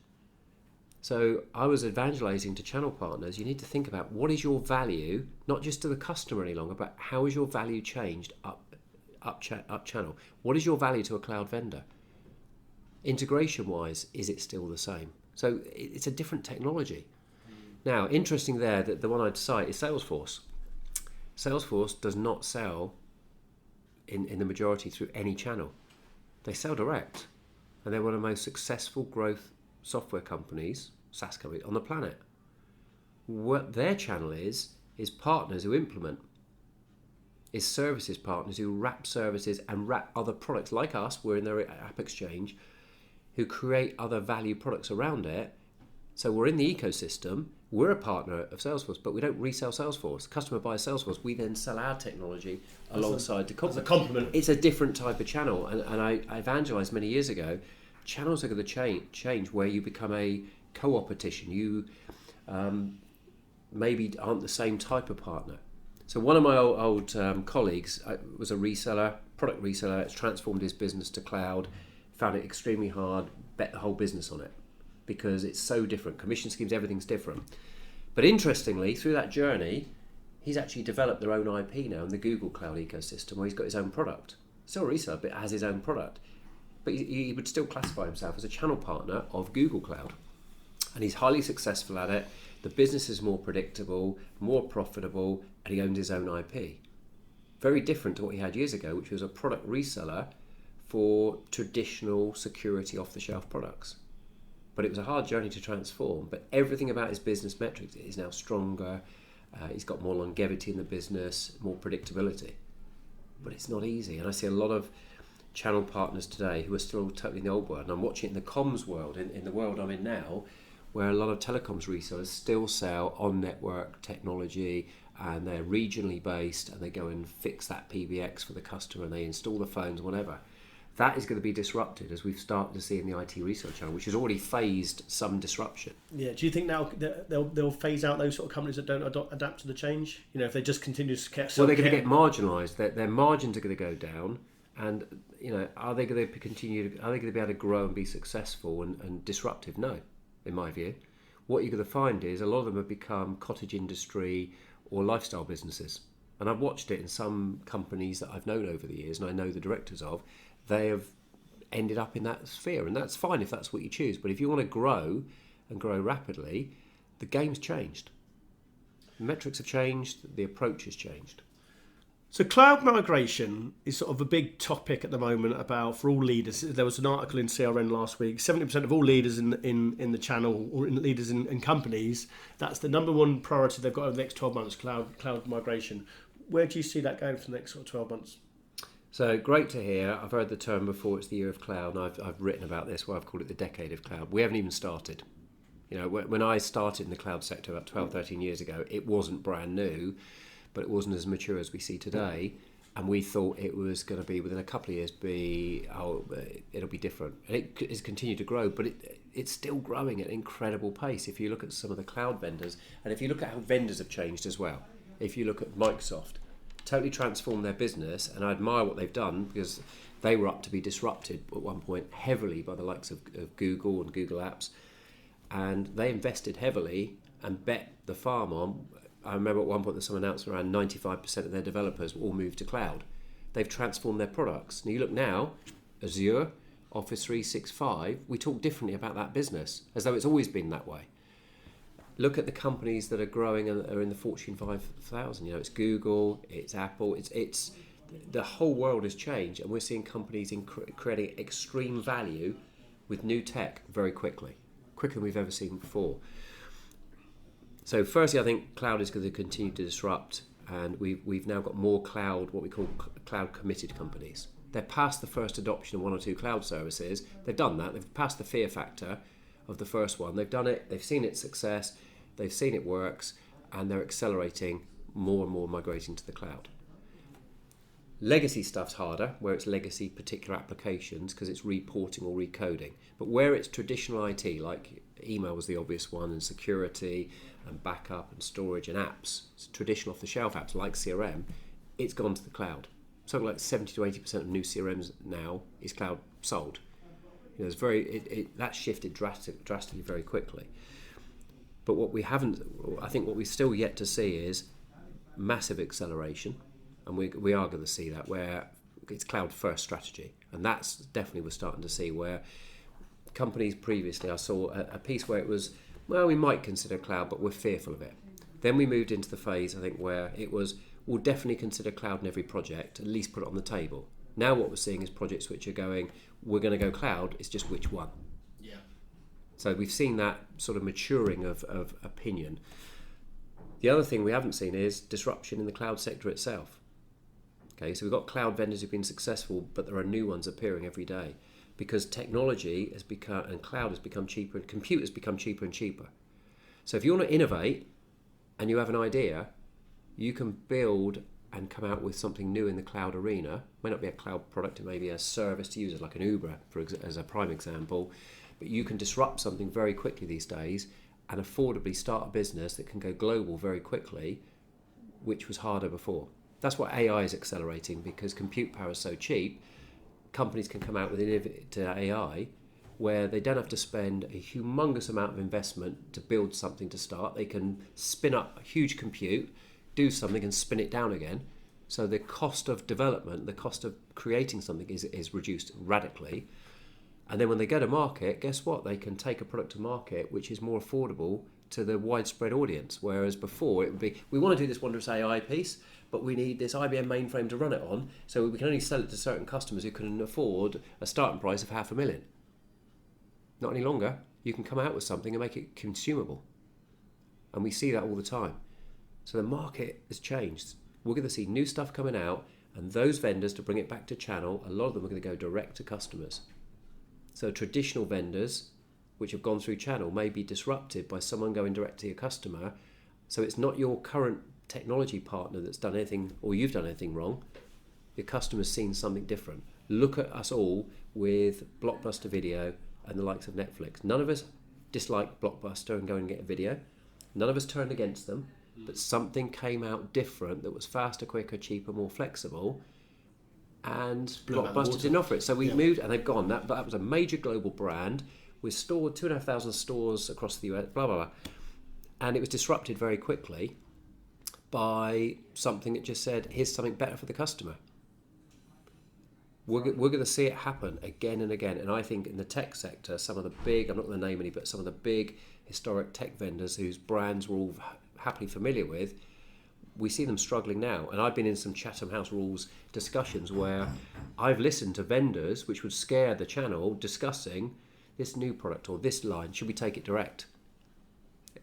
So I was evangelizing to channel partners, you need to think about what is your value, not just to the customer any longer, but how is your value changed up channel? What is your value to a cloud vendor? Integration-wise, is it still the same? So it's a different technology. Now, interesting there that the one I'd cite is Salesforce. Salesforce does not sell in the majority through any channel. They sell direct. And they're one of the most successful growth software companies, SaaS companies, on the planet. What their channel is is partners who implement, is services partners who wrap services and wrap other products like us, we're in their app exchange, who create other value products around it. So we're in the ecosystem, we're a partner of Salesforce, but we don't resell Salesforce. The customer buys Salesforce, we then sell our technology alongside to complement. It's a different type of channel, and I evangelized many years ago, channels are going to change where you become a co-opetition. You maybe aren't the same type of partner. So one of my old colleagues was a reseller, product reseller. It's transformed his business to cloud, found it extremely hard, bet the whole business on it because it's so different. Commission schemes, everything's different. But interestingly, through that journey, he's actually developed their own IP now in the Google Cloud ecosystem where he's got his own product. Still a reseller, but has his own product. But he would still classify himself as a channel partner of Google Cloud. And he's highly successful at it. The business is more predictable, more profitable, and he owns his own IP. Very different to what he had years ago, which was a product reseller for traditional security off-the-shelf products. But it was a hard journey to transform. But everything about his business metrics is now stronger. He's got more longevity in the business, more predictability. But it's not easy. And I see a lot of channel partners today who are still totally in the old world. And I'm watching it in the comms world, in the world I'm in now, where a lot of telecoms resellers still sell on-network technology and they're regionally based and they go and fix that PBX for the customer and they install the phones, whatever. That is going to be disrupted as we've started to see in the IT research channel, which has already phased some disruption. Yeah, do you think now they'll phase out those sort of companies that don't adapt to the change? You know, if they just continue to get... Well, they're going to get marginalised. Their margins are going to go down. And, you know, are they going to continue? Are they going to be able to grow and be successful and disruptive? No, in my view. What you're going to find is a lot of them have become cottage industry or lifestyle businesses. And I've watched it in some companies that I've known over the years, and I know the directors of. They have ended up in that sphere, and that's fine if that's what you choose. But if you want to grow and grow rapidly, the game's changed. The metrics have changed. The approach has changed. So cloud migration is sort of a big topic at the moment for all leaders. There was an article in CRN last week. 70% of all leaders in the channel or leaders in companies, that's the number one priority they've got over the next 12 months, cloud migration. Where do you see that going for the next sort of 12 months? So great to hear. I've heard the term before, it's the year of cloud, and I've written about this where I've called it the decade of cloud. We haven't even started. You know, when I started in the cloud sector about 12, 13 years ago, it wasn't brand new, but it wasn't as mature as we see today. And we thought it was going to be, within a couple of years, it'll be different. And it has continued to grow, but it's still growing at an incredible pace. If you look at some of the cloud vendors, and if you look at how vendors have changed as well, if you look at Microsoft, totally transformed their business, and I admire what they've done because they were up to be disrupted at one point heavily by the likes of Google and Google Apps, and they invested heavily and bet the farm on. I remember at one point that someone announced around 95% of their developers will all move to cloud. They've transformed their products. Now you look now, Azure, Office 365, we talk differently about that business as though it's always been that way. Look at the companies that are growing and are in the Fortune 5,000. You know, it's Google, it's Apple, it's the whole world has changed, and we're seeing companies creating extreme value with new tech very quickly, quicker than we've ever seen before. So, firstly, I think cloud is going to continue to disrupt, and we've now got more cloud, what we call cloud committed companies. They're past the first adoption of one or two cloud services. They've done that. They've passed the fear factor of the first one. They've done it. They've seen its success. They've seen it works, and they're accelerating more and more migrating to the cloud. Legacy stuff's harder, where it's legacy particular applications because it's reporting or recoding. But where it's traditional IT, like email was the obvious one, and security and backup and storage and apps, so traditional off-the-shelf apps like CRM, it's gone to the cloud. Something like 70 to 80% of new CRMs now is cloud sold. You know, that shifted drastically very quickly. But what we still yet to see is massive acceleration, and we are going to see that where it's cloud first strategy, and that's definitely we're starting to see where companies previously, I saw a piece where it was, well, we might consider cloud, but we're fearful of it. Then we moved into the phase, I think, where it was, we'll definitely consider cloud in every project, at least put it on the table. Now what we're seeing is projects which are going, we're going to go cloud, it's just which one. So we've seen that sort of maturing of opinion. The The other thing we haven't seen is disruption in the cloud sector itself. Okay, so we've got cloud vendors who've been successful, but there are new ones appearing every day because technology has become, and cloud has become cheaper, and compute has become cheaper and cheaper. So if you want to innovate and you have an idea, you can build and come out with something new in the cloud arena. It may not be a cloud product, it may be a service to users like an Uber, as a prime example, but you can disrupt something very quickly these days and affordably start a business that can go global very quickly, which was harder before. That's what AI is accelerating, because compute power is so cheap, companies can come out with innovative AI where they don't have to spend a humongous amount of investment to build something to start. They can spin up a huge compute, do something and spin it down again. So the cost of development, the cost of creating something is reduced radically. And then when they go to market, guess what? They can take a product to market which is more affordable to the widespread audience. Whereas before it would be, we want to do this wondrous AI piece, but we need this IBM mainframe to run it on, so we can only sell it to certain customers who can afford a starting price of $500,000. Not any longer. You can come out with something and make it consumable. And we see that all the time. So the market has changed. We're going to see new stuff coming out, and those vendors, to bring it back to channel, a lot of them are going to go direct to customers. So traditional vendors, which have gone through channel, may be disrupted by someone going direct to your customer. So it's not your current technology partner that's done anything, or you've done anything wrong. Your customer's seen something different. Look at us all with Blockbuster Video and the likes of Netflix. None of us dislike Blockbuster and go and get a video. None of us turned against them, but something came out different that was faster, quicker, cheaper, more flexible, and Blockbuster didn't offer it. So we moved, and they've gone. That was a major global brand with 2,500 stores across the US, blah, blah, blah. And it was disrupted very quickly by something that just said, here's something better for the customer. We're going to see it happen again and again. And I think in the tech sector, some of the big, I'm not going to name any, but some of the big historic tech vendors whose brands we're all happily familiar with, we see them struggling now. And I've been in some Chatham House Rules discussions where I've listened to vendors which would scare the channel discussing this new product or this line, should we take it direct?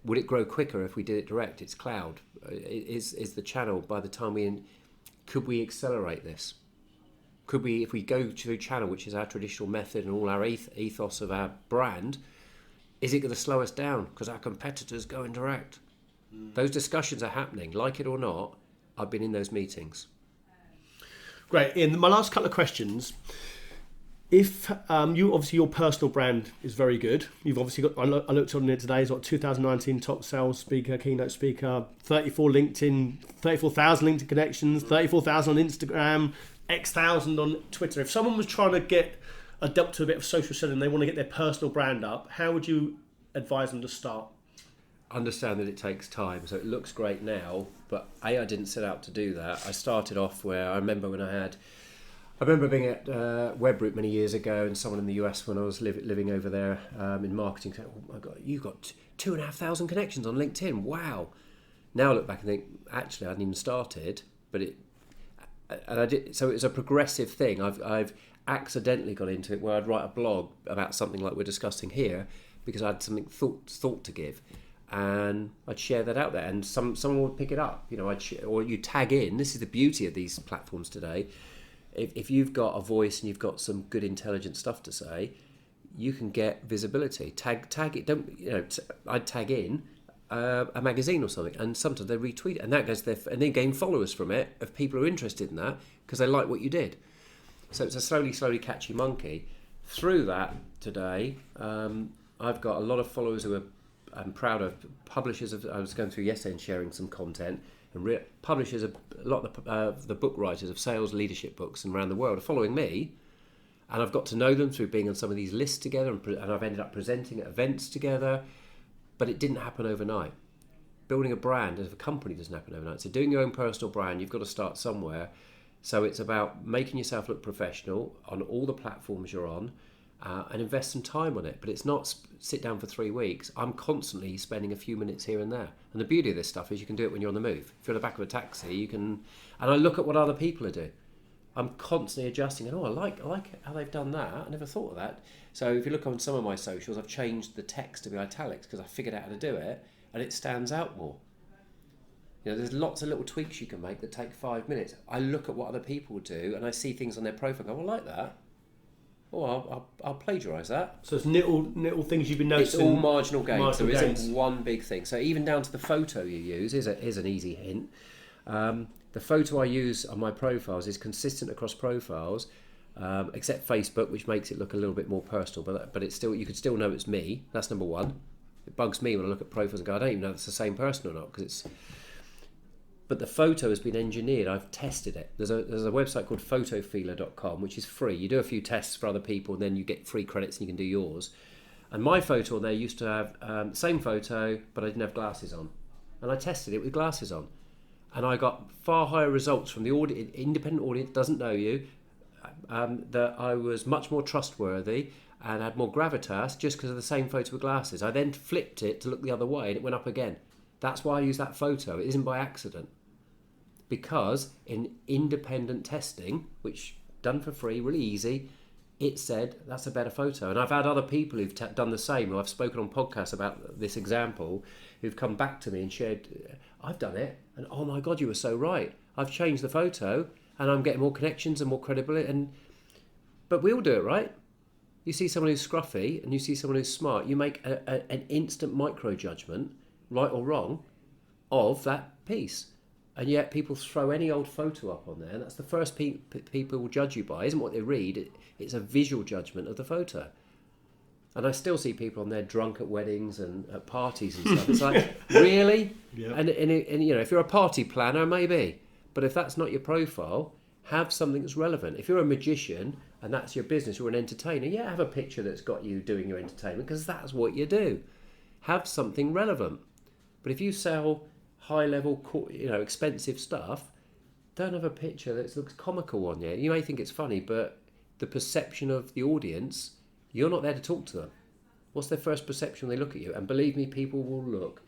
Would it grow quicker if we did it direct? It's cloud. Is the channel, by the time could we accelerate this? Could we, if we go to channel, which is our traditional method and all our ethos of our brand, is it going to slow us down because our competitors going direct? Those discussions are happening, like it or not. I've been in those meetings. Great. In my last couple of questions, if you obviously your personal brand is very good. You've obviously got. I looked on it today. It's got 2019 top sales speaker, keynote speaker, 34,000 LinkedIn connections, 34,000 on Instagram, X thousand on Twitter. If someone was trying to adapt to a bit of social selling, and they want to get their personal brand up, how would you advise them to start? Understand that it takes time. So it looks great now, but I didn't set out to do that. I started off where I remember being at Webroot many years ago, and someone in the US when I was living over there in marketing said, "Oh my God, you've got 2,500 connections on LinkedIn. Wow!" Now I look back and think, actually, I hadn't even started, but I did. So it's a progressive thing. I've accidentally got into it where I'd write a blog about something like we're discussing here because I had something thought to give, and I'd share that out there, and someone would pick it up. You know, or you tag in. This is the beauty of these platforms today. If you've got a voice and you've got some good intelligent stuff to say, you can get visibility. Tag it. I'd tag in a magazine or something, and sometimes they retweet it, and that goes there, and they gain followers from it of people who are interested in that because they like what you did. So it's a slowly catchy monkey. Through that today, I've got a lot of followers who I'm proud of. Publishers, I was going through yesterday and sharing some content. And publishers, a lot of the book writers of sales leadership books and around the world are following me, and I've got to know them through being on some of these lists together, and I've ended up presenting at events together. But it didn't happen overnight. Building a brand as a company doesn't happen overnight. So doing your own personal brand, you've got to start somewhere. So it's about making yourself look professional on all the platforms you're on, and invest some time on it. But it's not sit down for 3 weeks. I'm constantly spending a few minutes here and there. And the beauty of this stuff is you can do it when you're on the move. If you're on the back of a taxi, you can. And I look at what other people are doing. I'm constantly adjusting. And I like how they've done that. I never thought of that. So if you look on some of my socials, I've changed the text to be italics because I figured out how to do it, and it stands out more. There's lots of little tweaks you can make that take 5 minutes. I look at what other people do and I see things on their profile and go, I like that. Oh, I'll plagiarise that. So it's little things you've been noticing. It's all marginal gains. There gains. isn't one big thing. So even down to the photo you use, here's an easy hint. The photo I use on my profiles is consistent across profiles, except Facebook, which makes it look a little bit more personal. But it's still, you could still know it's me. That's number one. It bugs me when I look at profiles and go, I don't even know if it's the same person or not, because it's. But the photo has been engineered. I've tested it. There's a website called photofeeler.com, which is free. You do a few tests for other people, and then you get free credits, and you can do yours. And my photo on there used to have same photo, but I didn't have glasses on. And I tested it with glasses on, and I got far higher results from the independent audience. Doesn't know you. That I was much more trustworthy and had more gravitas just because of the same photo with glasses. I then flipped it to look the other way, and it went up again. That's why I use that photo. It isn't by accident. Because in independent testing, which done for free, really easy, it said that's a better photo. And I've had other people who've done the same, who I've spoken on podcasts about this example, who've come back to me and shared, I've done it, and oh my God, you were so right. I've changed the photo, and I'm getting more connections and more credibility. But we all do it, right? You see someone who's scruffy, and you see someone who's smart, you make an instant micro judgment, right or wrong, of that piece. And yet people throw any old photo up on there, and that's the first people will judge you by. It isn't what they read, it's a visual judgment of the photo. And I still see people on there drunk at weddings and at parties and stuff. It's like, really? Yeah. And if you're a party planner, maybe. But if that's not your profile, have something that's relevant. If you're a magician and that's your business, you're an entertainer, yeah, have a picture that's got you doing your entertainment, because that's what you do. Have something relevant. But if you sell high-level, expensive stuff, don't have a picture that looks comical on you. You may think it's funny, but the perception of the audience, you're not there to talk to them. What's their first perception when they look at you? And believe me, people will look.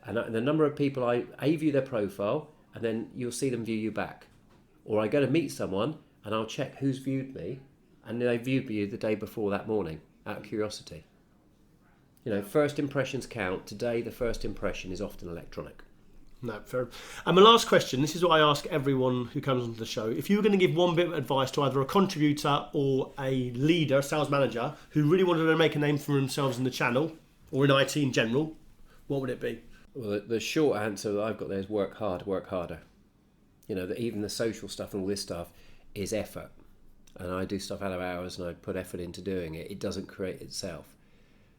And the number of people I view their profile, and then you'll see them view you back. Or I go to meet someone, and I'll check who's viewed me, and they viewed you the day before that morning, out of curiosity. First impressions count. Today, the first impression is often electronic. No, fair. And my last question, this is what I ask everyone who comes onto the show. If you were going to give one bit of advice to either a contributor or a leader, a sales manager, who really wanted to make a name for themselves in the channel, or in IT in general, what would it be? Well, the short answer that I've got there is work hard, work harder. Even the social stuff and all this stuff is effort. And I do stuff out of hours and I put effort into doing it. It doesn't create itself.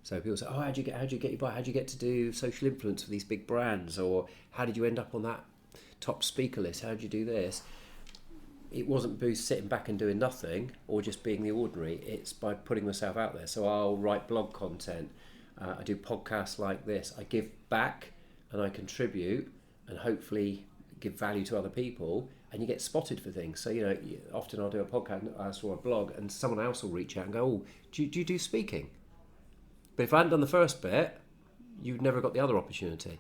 So people say, how'd you get your bike? How'd you get to do social influence for these big brands? Or how did you end up on that top speaker list? How'd you do this? It wasn't by sitting back and doing nothing or just being the ordinary. It's by putting myself out there. So I'll write blog content. I do podcasts like this. I give back and I contribute and hopefully give value to other people. And you get spotted for things. So, often I'll do a podcast or a blog and someone else will reach out and go, do you do speaking? But if I hadn't done the first bit, you'd never got the other opportunity.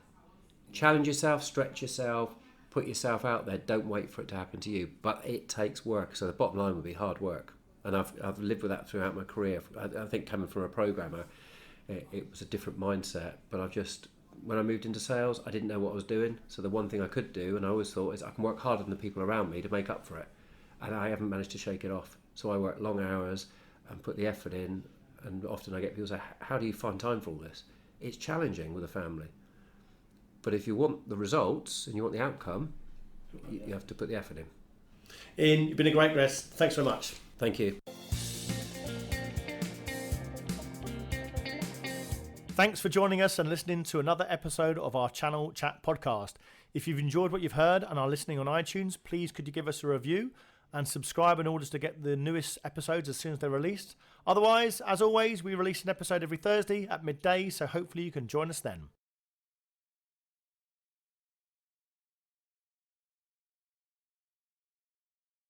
Challenge yourself, stretch yourself, put yourself out there. Don't wait for it to happen to you. But it takes work. So the bottom line would be hard work. And I've lived with that throughout my career. I think coming from a programmer, it was a different mindset. But when I moved into sales, I didn't know what I was doing. So the one thing I could do, and I always thought, is I can work harder than the people around me to make up for it. And I haven't managed to shake it off. So I work long hours and put the effort in. And often I get people say, how do you find time for all this? It's challenging with a family. But if you want the results and you want the outcome, you have to put the effort in. Ian, you've been a great guest. Thanks very much. Thank you. Thanks for joining us and listening to another episode of our Channel Chat podcast. If you've enjoyed what you've heard and are listening on iTunes, please could you give us a review and subscribe in order to get the newest episodes as soon as they're released. Otherwise, as always, we release an episode every Thursday at midday, so hopefully you can join us then.